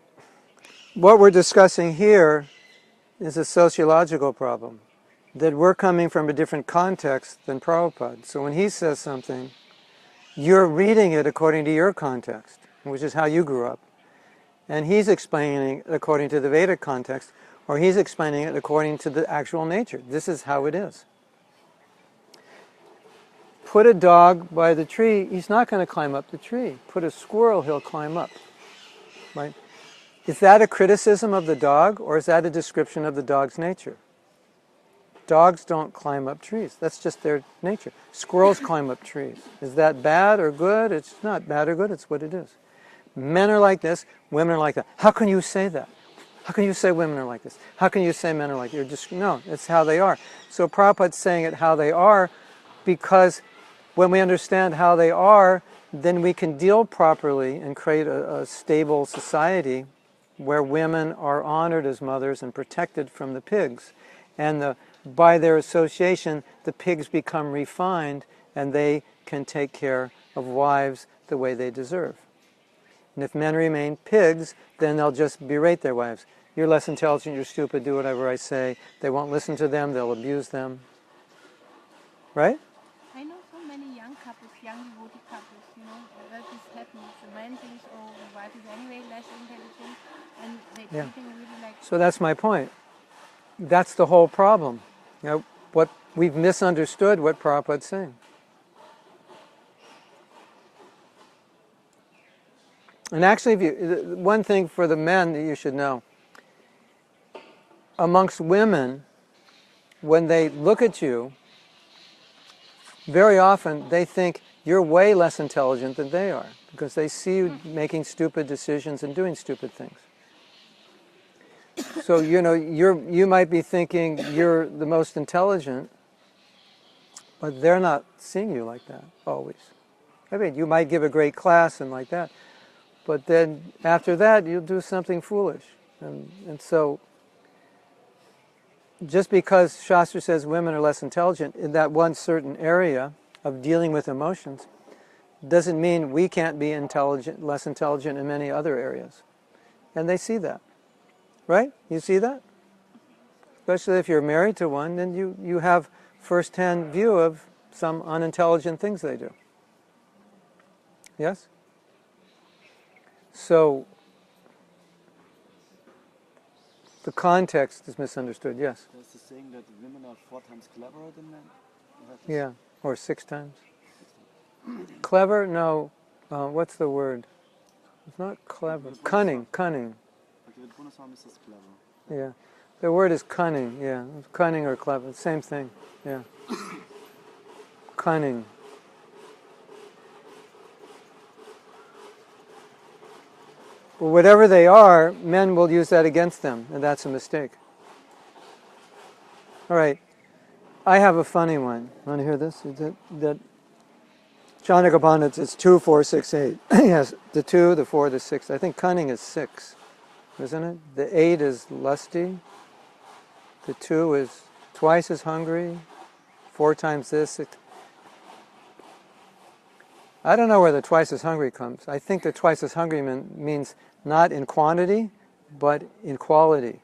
what we're discussing here is a sociological problem. That we're coming from a different context than Prabhupada. So when he says something, you're reading it according to your context, which is how you grew up. And he's explaining it according to the Vedic context, or he's explaining it according to the actual nature. This is how it is. Put a dog by the tree, he's not going to climb up the tree. Put a squirrel, he'll climb up. Right? Is that a criticism of the dog, or is that a description of the dog's nature? Dogs don't climb up trees. That's just their nature. Squirrels climb up trees. Is that bad or good? It's not bad or good, it's what it is. Men are like this, women are like that. How can you say that? How can you say women are like this? How can you say men are like that? No, it's how they are. So Prabhupada's saying it how they are, because when we understand how they are, then we can deal properly and create a stable society where women are honored as mothers and protected from the pigs. And by their association, the pigs become refined and they can take care of wives the way they deserve. And if men remain pigs, then they'll just berate their wives. You're less intelligent, you're stupid, do whatever I say. They won't listen to them, they'll abuse them. Right? I know so many young couples, young devotee couples, that this happens. The man thinks, oh, the wife is anyway less intelligent, and they treat him really like... So that's my point. That's the whole problem. What we've misunderstood what Prabhupada's saying. And actually, one thing for the men that you should know, amongst women, when they look at you, very often they think you're way less intelligent than they are, because they see you making stupid decisions and doing stupid things. So, you might be thinking you're the most intelligent, but they're not seeing you like that, always. I mean, you might give a great class and like that, but then after that, you'll do something foolish. And so, just because Shastra says women are less intelligent in that one certain area of dealing with emotions, doesn't mean we can't be intelligent, less intelligent in many other areas. And they see that. Right? You see that? Especially if you're married to one, then you have first-hand view of some unintelligent things they do. Yes? So, the context is misunderstood, yes. There's the saying that women are 4 times cleverer than men. Yeah, or 6 times. Clever? No. What's the word? It's not clever. Cunning. Okay, with Bundesraum is this clever. Yeah. The word is cunning, yeah. Cunning or clever, same thing, yeah. Cunning. Well, whatever they are, men will use that against them, and that's a mistake. All right. I have a funny one. Want to hear this? That Chandraka Pandit, it's 2, 4, 6, 8. Yes, the 2, the 4, the 6. I think cunning is 6, isn't it? The 8 is lusty. The 2 is twice as hungry. 4 times this. I don't know where the twice as hungry comes. I think the twice as hungry means not in quantity, but in quality.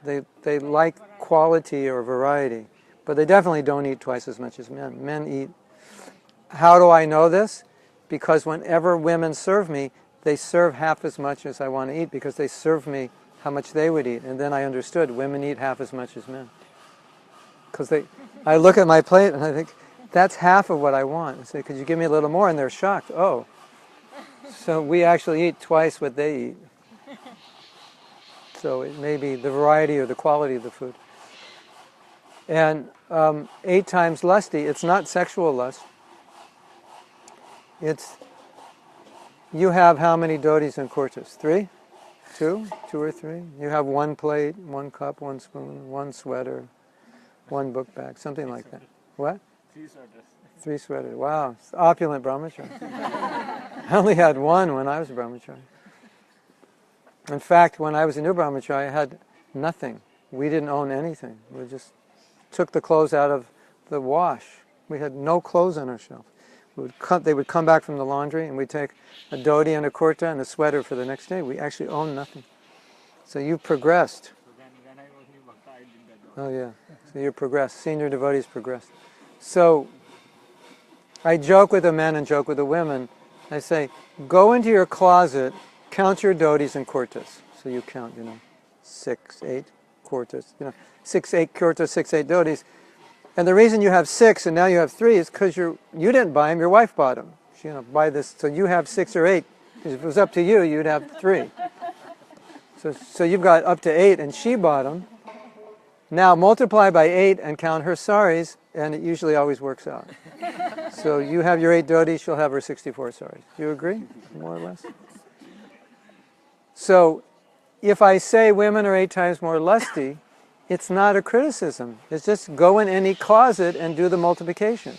They like quality or variety, but they definitely don't eat twice as much as men. Men eat. How do I know this? Because whenever women serve me, they serve half as much as I want to eat because they serve me how much they would eat. And then I understood women eat half as much as men. Because I look at my plate and I think, that's half of what I want. I say, could you give me a little more? And they're shocked. Oh. So we actually eat twice what they eat. So it may be the variety or the quality of the food. And 8 times lusty, it's not sexual lust. It's, you have how many dhotis and kurtas? 3? 2? 2 or 3? You have 1 plate, 1 cup, 1 spoon, 1 sweater, 1 book bag, something like that. What? 3 sweaters. 3 sweaters. Wow, it's opulent brahmachari. I only had 1 when I was a brahmachari. In fact, when I was a new brahmachari, I had nothing. We didn't own anything. We just took the clothes out of the wash. We had no clothes on our shelf. They would come back from the laundry, and we'd take a dhoti and a kurta and a sweater for the next day. We actually owned nothing. So you've progressed. So then when I was new bhakta, I did that. Oh yeah, so you're progressed. Senior devotees progressed. So I joke with the men and joke with the women. I say, go into your closet, count your dhotis and kurtas. So you count, 6, 8 kurtas. 6, 8 kurtas, 6, 8 dhotis. And the reason you have 6 and now you have 3 is because you didn't buy them, your wife bought them. She buy this, so you have 6 or 8. If it was up to you, you'd have 3. So you've got up to 8 and she bought them. Now multiply by 8 and count her saris, and it usually always works out. So you have your 8 dhotis, she'll have her 64 saris. Do you agree, more or less? So if I say women are 8 times more lusty, it's not a criticism. It's just go in any closet and do the multiplication.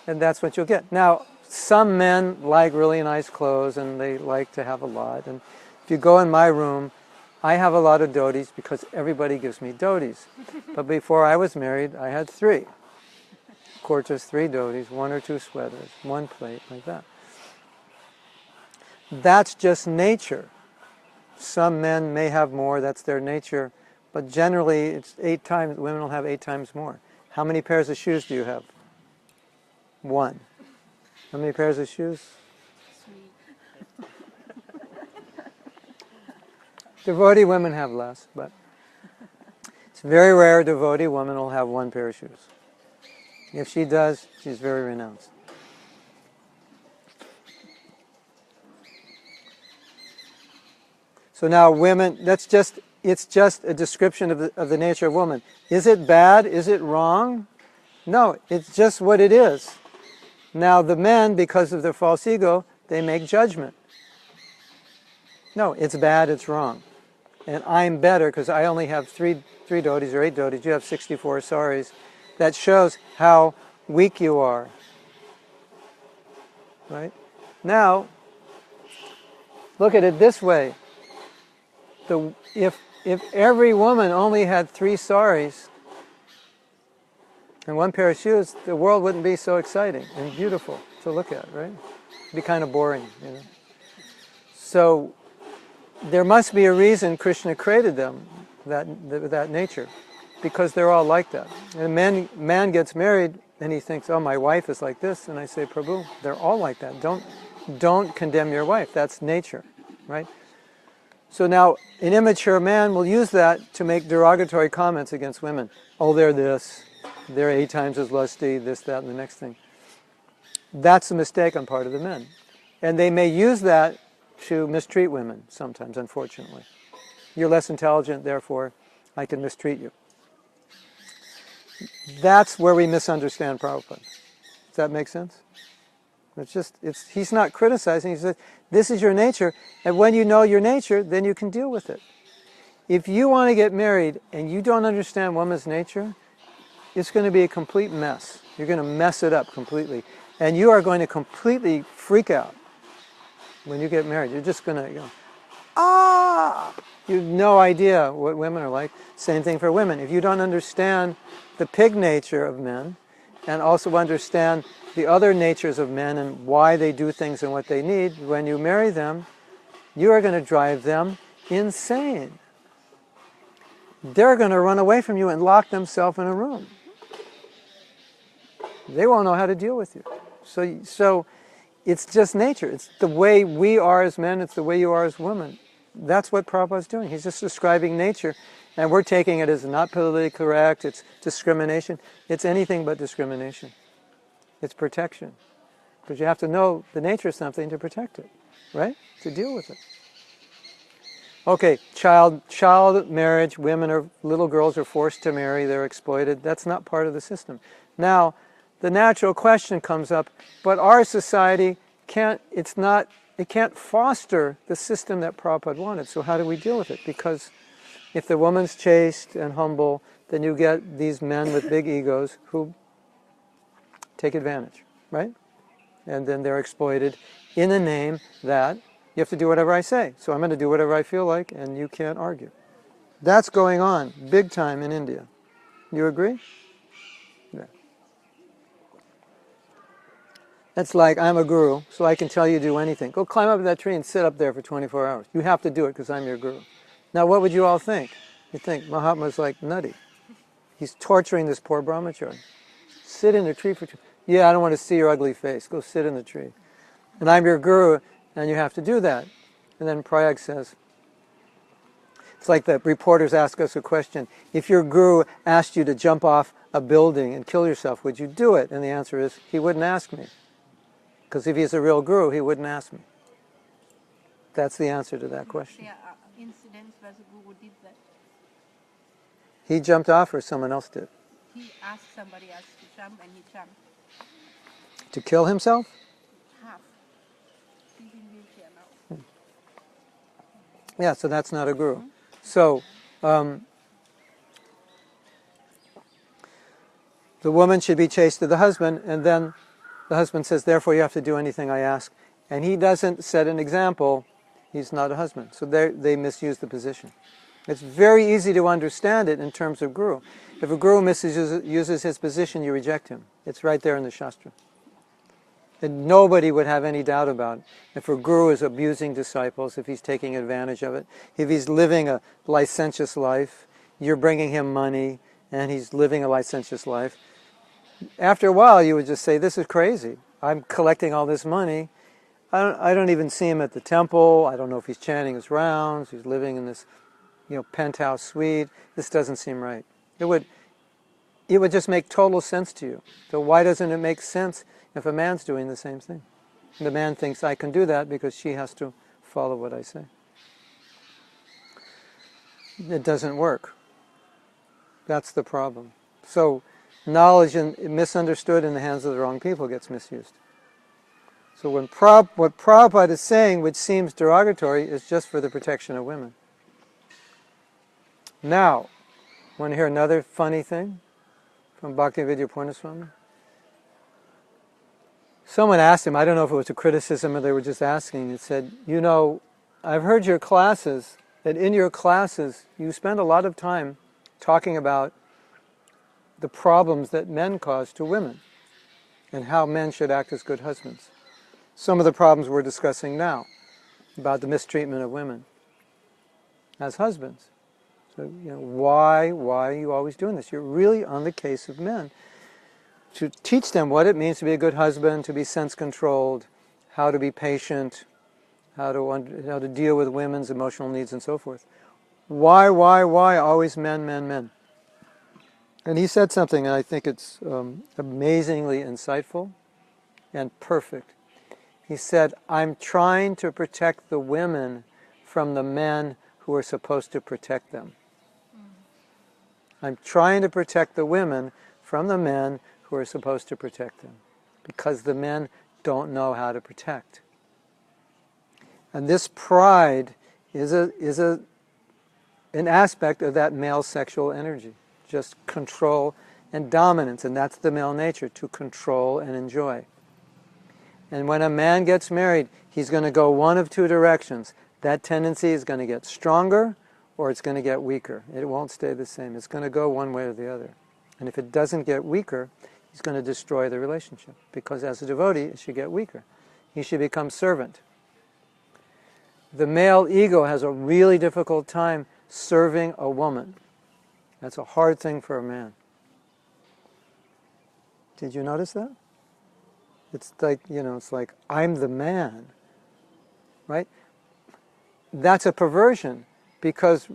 And that's what you'll get. Now, some men like really nice clothes and they like to have a lot. And if you go in my room, I have a lot of dhotis because everybody gives me dhotis. But before I was married, I had 3. Kurtas, 3 dhotis, 1 or 2 sweaters, 1 plate, like that. That's just nature. Some men may have more, that's their nature. But generally, it's 8 times, women will have 8 times more. How many pairs of shoes do you have? 1. How many pairs of shoes? 3. Devotee women have less, but it's very rare a devotee woman will have 1 pair of shoes. If she does, she's very renounced. So now women, it's just a description of the nature of woman. Is it bad? Is it wrong? No, it's just what it is. Now the men, because of their false ego, they make judgment. No, it's bad, it's wrong. And I'm better because I only have 3 dhotis or 8 dhotis. You have 64 saris. That shows how weak you are. Right? Now, look at it this way. If every woman only had 3 saris and 1 pair of shoes, the world wouldn't be so exciting and beautiful. to look at, right? It'd be kind of boring, you know. So there must be a reason Krishna created them, that nature, because they're all like that. And a man gets married and he thinks, oh, my wife is like this, and I say, Prabhu, they're all like that. Don't condemn your wife. That's nature, right? So now an immature man will use that to make derogatory comments against women. Oh, they're this, they're 8 times as lusty, this, that, and the next thing. That's a mistake on part of the men. And they may use that to mistreat women sometimes, unfortunately. You're less intelligent, therefore I can mistreat you. That's where we misunderstand Prabhupada. Does that make sense? He's not criticizing, he says, this is your nature, and when you know your nature, then you can deal with it. If you want to get married and you don't understand woman's nature, it's going to be a complete mess. You're going to mess it up completely. And you are going to completely freak out when you get married. You're just going to go, ah! You have no idea what women are like. Same thing for women. If you don't understand the pig nature of men, and also understand the other natures of men and why they do things and what they need, when you marry them, you are going to drive them insane. They're going to run away from you and lock themselves in a room. They won't know how to deal with you. So it's just nature. It's the way we are as men, it's the way you are as women. That's what Prabhupada's doing. He's just describing nature, and we're taking it as not politically correct, it's discrimination. It's anything but discrimination. It's protection. Because you have to know the nature of something to protect it, right? To deal with it. Okay, child marriage, little girls are forced to marry, they're exploited. That's not part of the system. Now, the natural question comes up, but our society can't foster the system that Prabhupada wanted. So how do we deal with it? Because if the woman's chaste and humble, then you get these men with big egos who take advantage, right? And then they're exploited in the name that you have to do whatever I say. So I'm going to do whatever I feel like, and you can't argue. That's going on big time in India. You agree? Yeah. That's like, I'm a guru, so I can tell you to do anything. Go climb up that tree and sit up there for 24 hours. You have to do it because I'm your guru. Now, what would you all think? You'd think Mahatma's like nutty. He's torturing this poor brahmachari. Sit in the tree for 2. Yeah, I don't want to see your ugly face. Go sit in the tree. And I'm your guru, and you have to do that. And then Prayag says, it's like the reporters ask us a question. If your guru asked you to jump off a building and kill yourself, would you do it? And the answer is, he wouldn't ask me. Because if he's a real guru, he wouldn't ask me. That's the answer to that question. There are incidents where the guru did that. He jumped off or someone else did? He asked somebody else to jump and he jumped. To kill himself? Half. He's in wheelchair now. Yeah, so that's not a guru. So, the woman should be chaste to the husband, and then the husband says, therefore you have to do anything I ask. And he doesn't set an example, he's not a husband. So they misuse the position. It's very easy to understand it in terms of guru. If a guru misuses his position, you reject him. It's right there in the Shastra. And nobody would have any doubt about it. If a guru is abusing disciples, if he's taking advantage of it, if he's living a licentious life, you're bringing him money, and he's living a licentious life, after a while you would just say, this is crazy. I'm collecting all this money. I don't even see him at the temple. I don't know if he's chanting his rounds. He's living in this, penthouse suite. This doesn't seem right. It would just make total sense to you. So why doesn't it make sense if a man's doing the same thing? And the man thinks, I can do that because she has to follow what I say. It doesn't work. That's the problem. So knowledge misunderstood in the hands of the wrong people gets misused. So what Prabhupada is saying, which seems derogatory, is just for the protection of women. Now, want to hear another funny thing from Bhaktivedanta Purna Swami? Someone asked him, I don't know if it was a criticism or they were just asking, it said, I've heard your classes, that in your classes you spend a lot of time talking about the problems that men cause to women. and how men should act as good husbands. Some of the problems we're discussing now about the mistreatment of women as husbands. So, why are you always doing this? You're really on the case of men. To teach them what it means to be a good husband, to be sense-controlled, how to be patient, how to deal with women's emotional needs and so forth. Why always men, men, men? And he said something, and I think it's amazingly insightful and perfect. He said, I'm trying to protect the women from the men who are supposed to protect them. I'm trying to protect the women from the men who are supposed to protect them, because the men don't know how to protect. And this pride is an aspect of that male sexual energy, just control and dominance, and that's the male nature, to control and enjoy. And when a man gets married, he's going to go one of two directions. That tendency is going to get stronger, or it's going to get weaker. It won't stay the same. It's going to go one way or the other. And if it doesn't get weaker, he's going to destroy the relationship, because as a devotee, it should get weaker. He should become servant. The male ego has a really difficult time serving a woman. That's a hard thing for a man. Did you notice that? It's like, I'm the man, right? That's a perversion, because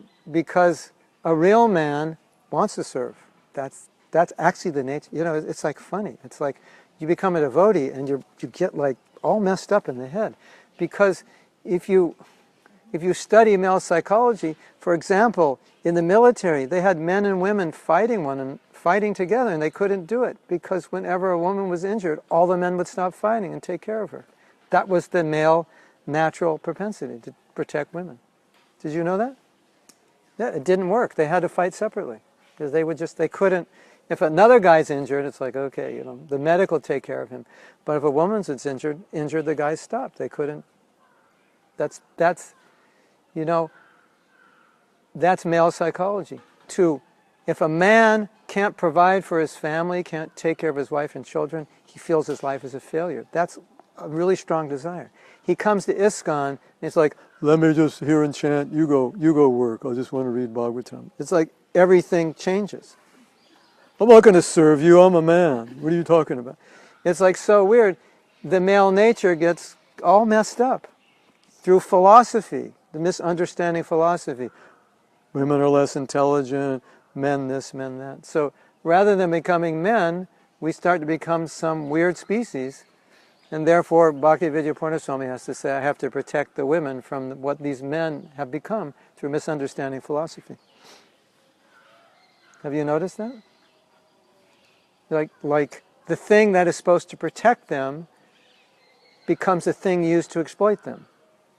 a real man wants to serve. That's actually the nature. It's like funny. It's like you become a devotee and you get like all messed up in the head, because if you study male psychology, for example, in the military, they had men and women fighting together, and they couldn't do it because whenever a woman was injured, all the men would stop fighting and take care of her. That was the male natural propensity to protect women. Did you know that? Yeah, it didn't work. They had to fight separately because they couldn't. If another guy's injured, it's like, okay, the medic will take care of him. But if a woman's injured, the guys stopped. They couldn't. That's male psychology. If a man can't provide for his family, can't take care of his wife and children, he feels his life is a failure. That's a really strong desire. He comes to ISKCON, and it's like, let me just hear and chant, you go work, I just want to read Bhagavatam. It's like everything changes. I'm not going to serve you, I'm a man. What are you talking about? It's like so weird. The male nature gets all messed up through philosophy, the misunderstanding philosophy. Women are less intelligent, men this, men that. So rather than becoming men, we start to become some weird species, and therefore Bhaktivedanta Purna Swami has to say, I have to protect the women from what these men have become through misunderstanding philosophy. Have you noticed that? Like the thing that is supposed to protect them becomes a thing used to exploit them.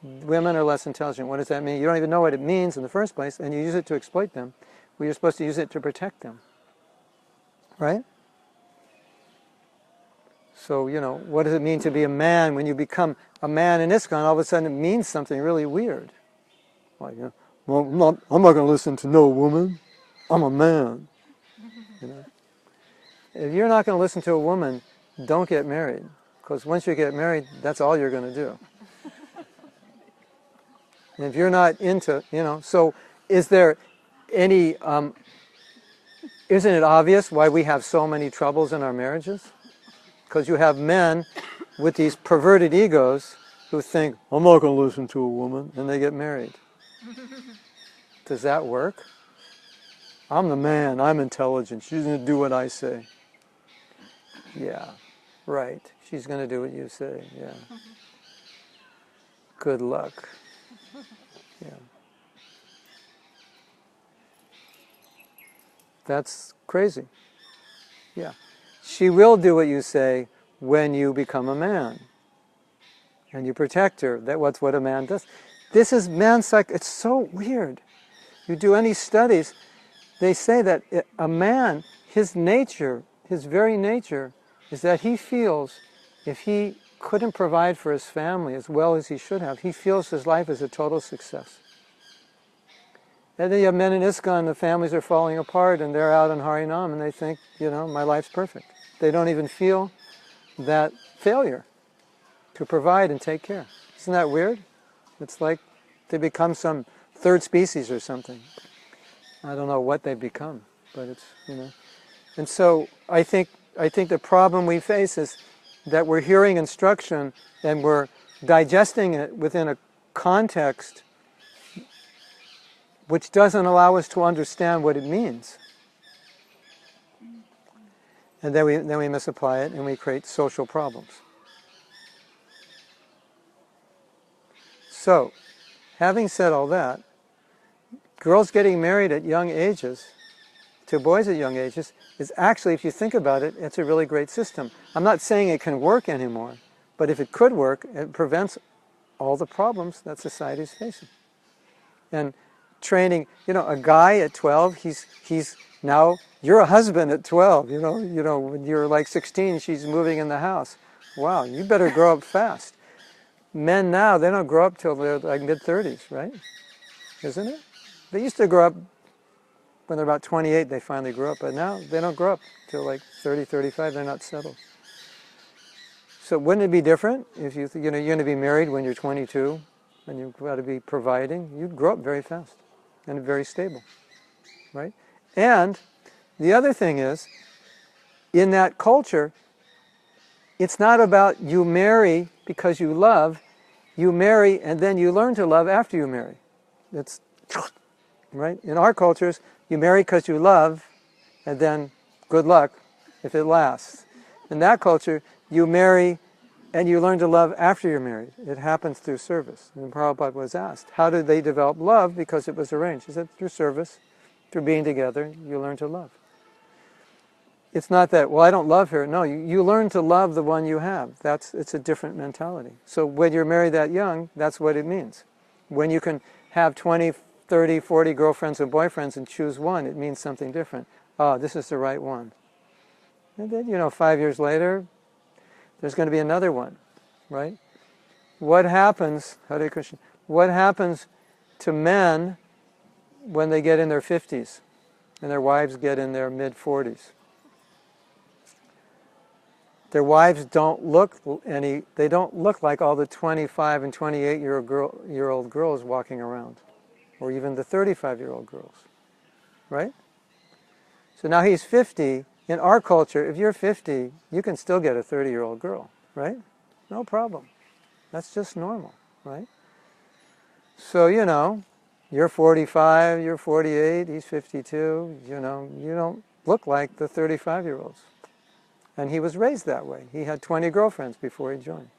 Women are less intelligent. What does that mean? You don't even know what it means in the first place, and you use it to exploit them. Well, you're supposed to use it to protect them. Right? So, what does it mean to be a man? When you become a man in ISKCON, all of a sudden it means something really weird. Like, well, I'm not going to listen to no woman. I'm a man. If you're not going to listen to a woman, don't get married. Because once you get married, that's all you're going to do. And if you're not into, so is there any, isn't it obvious why we have so many troubles in our marriages? Because you have men with these perverted egos who think, I'm not going to listen to a woman, and they get married. Does that work? I'm the man, I'm intelligent, she's going to do what I say. Yeah, right, she's going to do what you say, yeah. Good luck. Yeah. That's crazy. Yeah. She will do what you say when you become a man. And you protect her. That's what a man does. This is man psych. It's so weird. You do any studies, they say that a man, his nature, his very nature, is that he feels if he couldn't provide for his family as well as he should have, he feels his life is a total success. And then you have men in ISKCON, the families are falling apart, and they're out in Harinam, and they think, my life's perfect. They don't even feel that failure to provide and take care. Isn't that weird? It's like they become some third species or something. I don't know what they've become, but it's, And so I think the problem we face is that we're hearing instruction and we're digesting it within a context which doesn't allow us to understand what it means. And then we misapply it and we create social problems. So, having said all that, girls getting married at young ages to boys at young ages is actually, if you think about it, it's a really great system. I'm not saying it can work anymore, but if it could work, it prevents all the problems that society is facing. And training, a guy at 12, he's now, you're a husband at 12, when you're like 16, she's moving in the house. Wow, you better grow up fast. Men now, they don't grow up till they're like mid-30s, right? Isn't it? They used to grow up when they're about 28, they finally grow up, but now they don't grow up till like 30, 35, they're not settled. So wouldn't it be different if you're going to be married when you're 22 and you've got to be providing? You'd grow up very fast and very stable, right? And the other thing is, in that culture, it's not about you marry because you love, you marry and then you learn to love after you marry. It's, right? In our cultures, you marry because you love, and then good luck if it lasts. In that culture, you marry and you learn to love after you're married. It happens through service. And Prabhupada was asked, how did they develop love? Because it was arranged. He said, through service, through being together, you learn to love. It's not that, well, I don't love her. No, you learn to love the one you have. It's a different mentality. So when you're married that young, that's what it means. When you can have 20, 30, 40 girlfriends and boyfriends and choose one, it means something different. Oh, this is the right one. And then, 5 years later, there's going to be another one, right? What happens, Hare Krishna, what happens to men when they get in their 50s and their wives get in their mid-40s? Their wives don't look like all the 25 and 28-year-old girls walking around, or even the 35-year-old girls, right? So now he's 50. In our culture, if you're 50, you can still get a 30-year-old girl, right? No problem. That's just normal, right? So, you're 45, you're 48, he's 52, you don't look like the 35-year-olds. And he was raised that way. He had 20 girlfriends before he joined.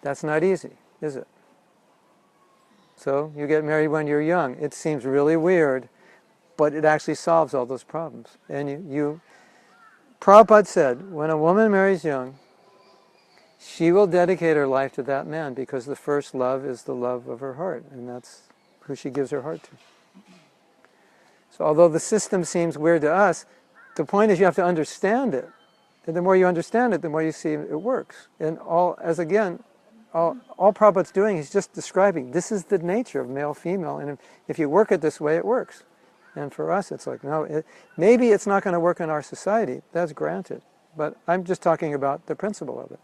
That's not easy, is it? So you get married when you're young. It seems really weird, but it actually solves all those problems. And Prabhupada said, when a woman marries young, she will dedicate her life to that man because the first love is the love of her heart, and that's who she gives her heart to. So although the system seems weird to us, the point is you have to understand it. And the more you understand it, the more you see it works. And all Prabhupada's doing, he's just describing, this is the nature of male, female, and if you work it this way, it works. And for us, it's like, no, maybe it's not going to work in our society, that's granted. But I'm just talking about the principle of it.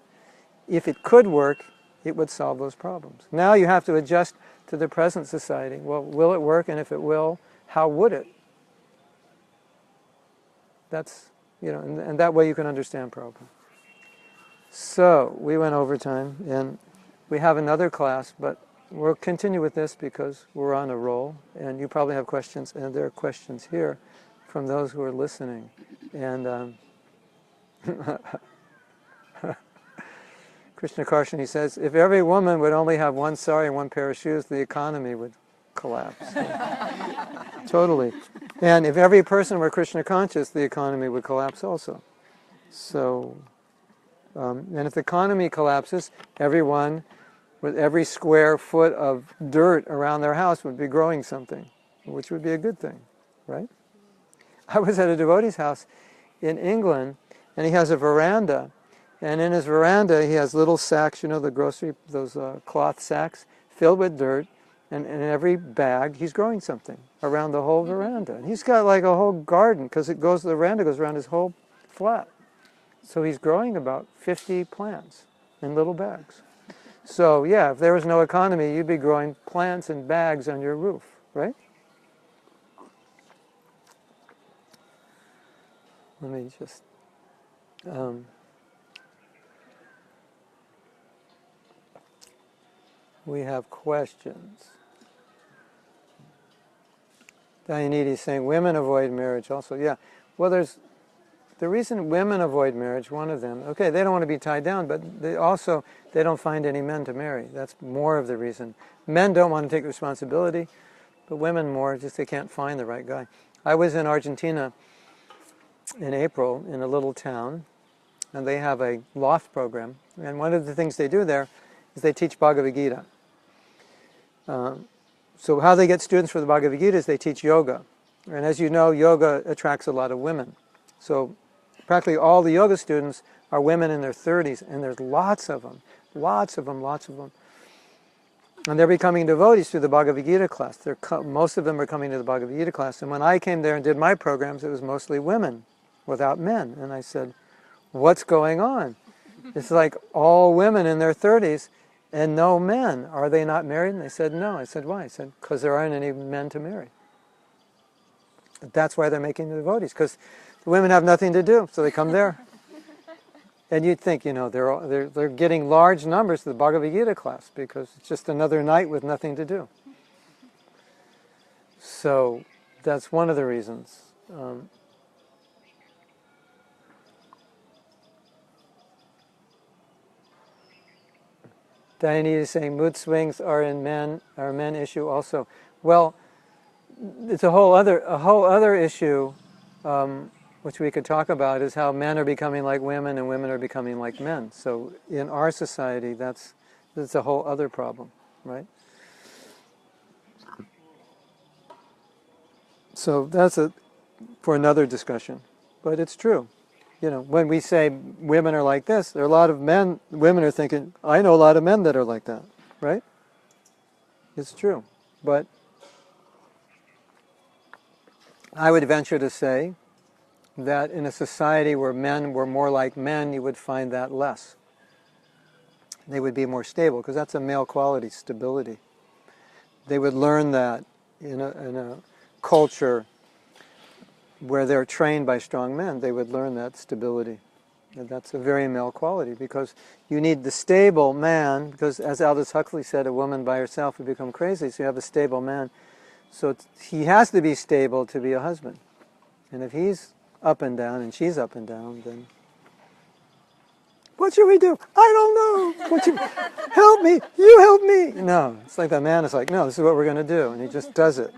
If it could work, it would solve those problems. Now you have to adjust to the present society. Well, will it work? And if it will, how would it? That's, and that way you can understand Prabhupada. So, we went over time, and we have another class, but we'll continue with this because we're on a roll, and you probably have questions, and there are questions here from those who are listening. And Krishna Karshani says, if every woman would only have one sari and one pair of shoes, the economy would collapse. Totally. And if every person were Krishna conscious, the economy would collapse also. So, and if the economy collapses, everyone with every square foot of dirt around their house would be growing something, which would be a good thing, right? I was at a devotee's house in England, and he has a veranda, and in his veranda he has little sacks, the grocery, those cloth sacks, filled with dirt, and in every bag he's growing something around the whole veranda. And he's got like a whole garden, because the veranda goes around his whole flat. So he's growing about 50 plants in little bags. So yeah, if there was no economy, you'd be growing plants in bags on your roof, right? Let me just... we have questions. Dianeti's saying women avoid marriage also. Yeah, well, there's the reason women avoid marriage, one of them, okay, they don't want to be tied down, but they don't find any men to marry. That's more of the reason. Men don't want to take responsibility, but women more, just they can't find the right guy. I was in Argentina in April in a little town, and they have a loft program, and one of the things they do there is they teach Bhagavad Gita. So how they get students for the Bhagavad Gita is they teach yoga. And as you know, yoga attracts a lot of women. So practically all the yoga students are women in their 30s, and there's lots of them. And they're becoming devotees through the Bhagavad Gita class. Most of them are coming to the Bhagavad Gita class. And when I came there and did my programs, it was mostly women without men. And I said, what's going on? It's like all women in their 30s and no men. Are they not married? And they said, no. I said, why? I said, because there aren't any men to marry. That's why they're making the devotees, because the women have nothing to do, so they come there. And you'd think, they're getting large numbers to the Bhagavad Gita class because it's just another night with nothing to do. So that's one of the reasons. Diane is saying mood swings are a men issue also. Well, it's a whole other issue, which we could talk about, is how men are becoming like women and women are becoming like men. So in our society, that's a whole other problem, right? So that's for another discussion, but it's true. When we say women are like this, there are a lot of women are thinking, I know a lot of men that are like that, right? It's true. But I would venture to say that in a society where men were more like men, you would find that less. They would be more stable, because that's a male quality, stability. They would learn that in a culture where they're trained by strong men, they would learn that stability. And that's a very male quality, because you need the stable man, because as Aldous Huxley said, a woman by herself would become crazy, so you have a stable man. So he has to be stable to be a husband. And if he's up and down and she's up and down, then what should we do? I don't know. Help me. You help me. No, it's like the man is like, no, this is what we're going to do. And he just does it.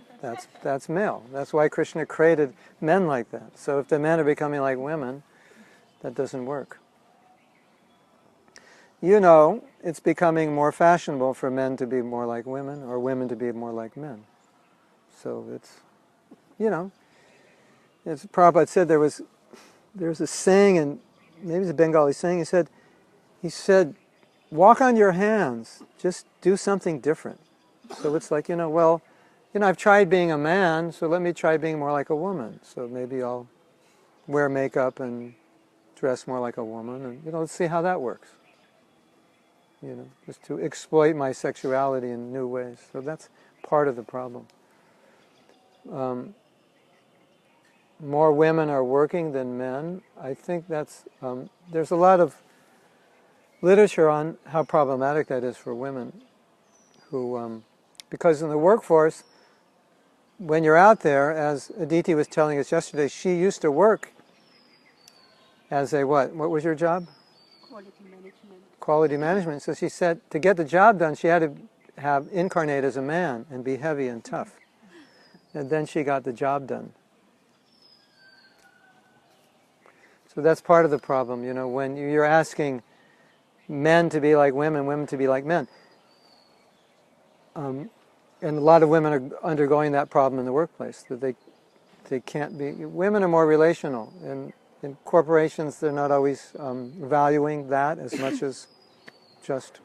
That's male. That's why Krishna created men like that. So if the men are becoming like women, that doesn't work. It's becoming more fashionable for men to be more like women or women to be more like men. So it's, as Prabhupada said, there's a saying, and maybe it's a Bengali saying, he said, walk on your hands, just do something different. So it's like, I've tried being a man, so let me try being more like a woman. So maybe I'll wear makeup and dress more like a woman, and let's see how that works. Just to exploit my sexuality in new ways. So that's part of the problem. More women are working than men. I think there's a lot of literature on how problematic that is for women who, because in the workforce, when you're out there, as Aditi was telling us yesterday, she used to work as a what? What was your job? Quality management. Quality management. So she said to get the job done, she had to incarnate as a man and be heavy and tough. And then she got the job done. So that's part of the problem, when you're asking men to be like women, women to be like men. And a lot of women are undergoing that problem in the workplace, that they can't be. Women are more relational, and in corporations they're not always valuing that as much as just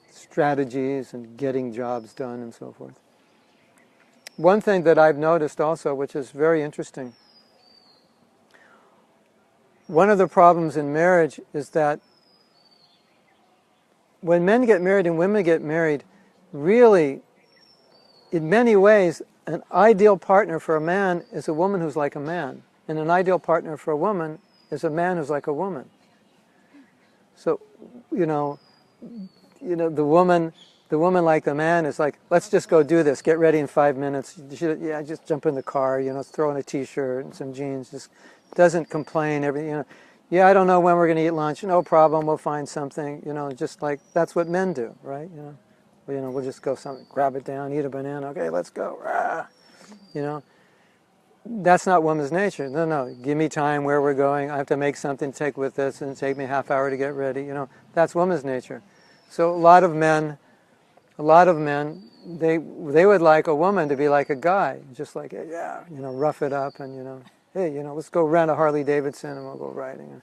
strategies and getting jobs done and so forth. One thing that I've noticed also, which is very interesting, one of the problems in marriage is that when men get married and women get married, really, in many ways, an ideal partner for a man is a woman who's like a man, and an ideal partner for a woman is a man who's like a woman. So, the woman like the man is like, let's just go do this. Get ready in 5 minutes. Yeah, just jump in the car. Throw in a t-shirt and some jeans. Just doesn't complain. Yeah, I don't know when we're going to eat lunch. No problem. We'll find something. Just like that's what men do, right? We'll just go grab it down, eat a banana. Okay, let's go. Rah. That's not woman's nature. No, give me time where we're going. I have to make something to take with us and take me a half hour to get ready. That's woman's nature. So a lot of men, they would like a woman to be like a guy, just like, yeah, rough it up and, hey, let's go rent a Harley Davidson and we'll go riding. I'm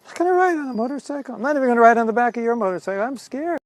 not going to ride on a motorcycle. I'm not even going to ride on the back of your motorcycle. I'm scared.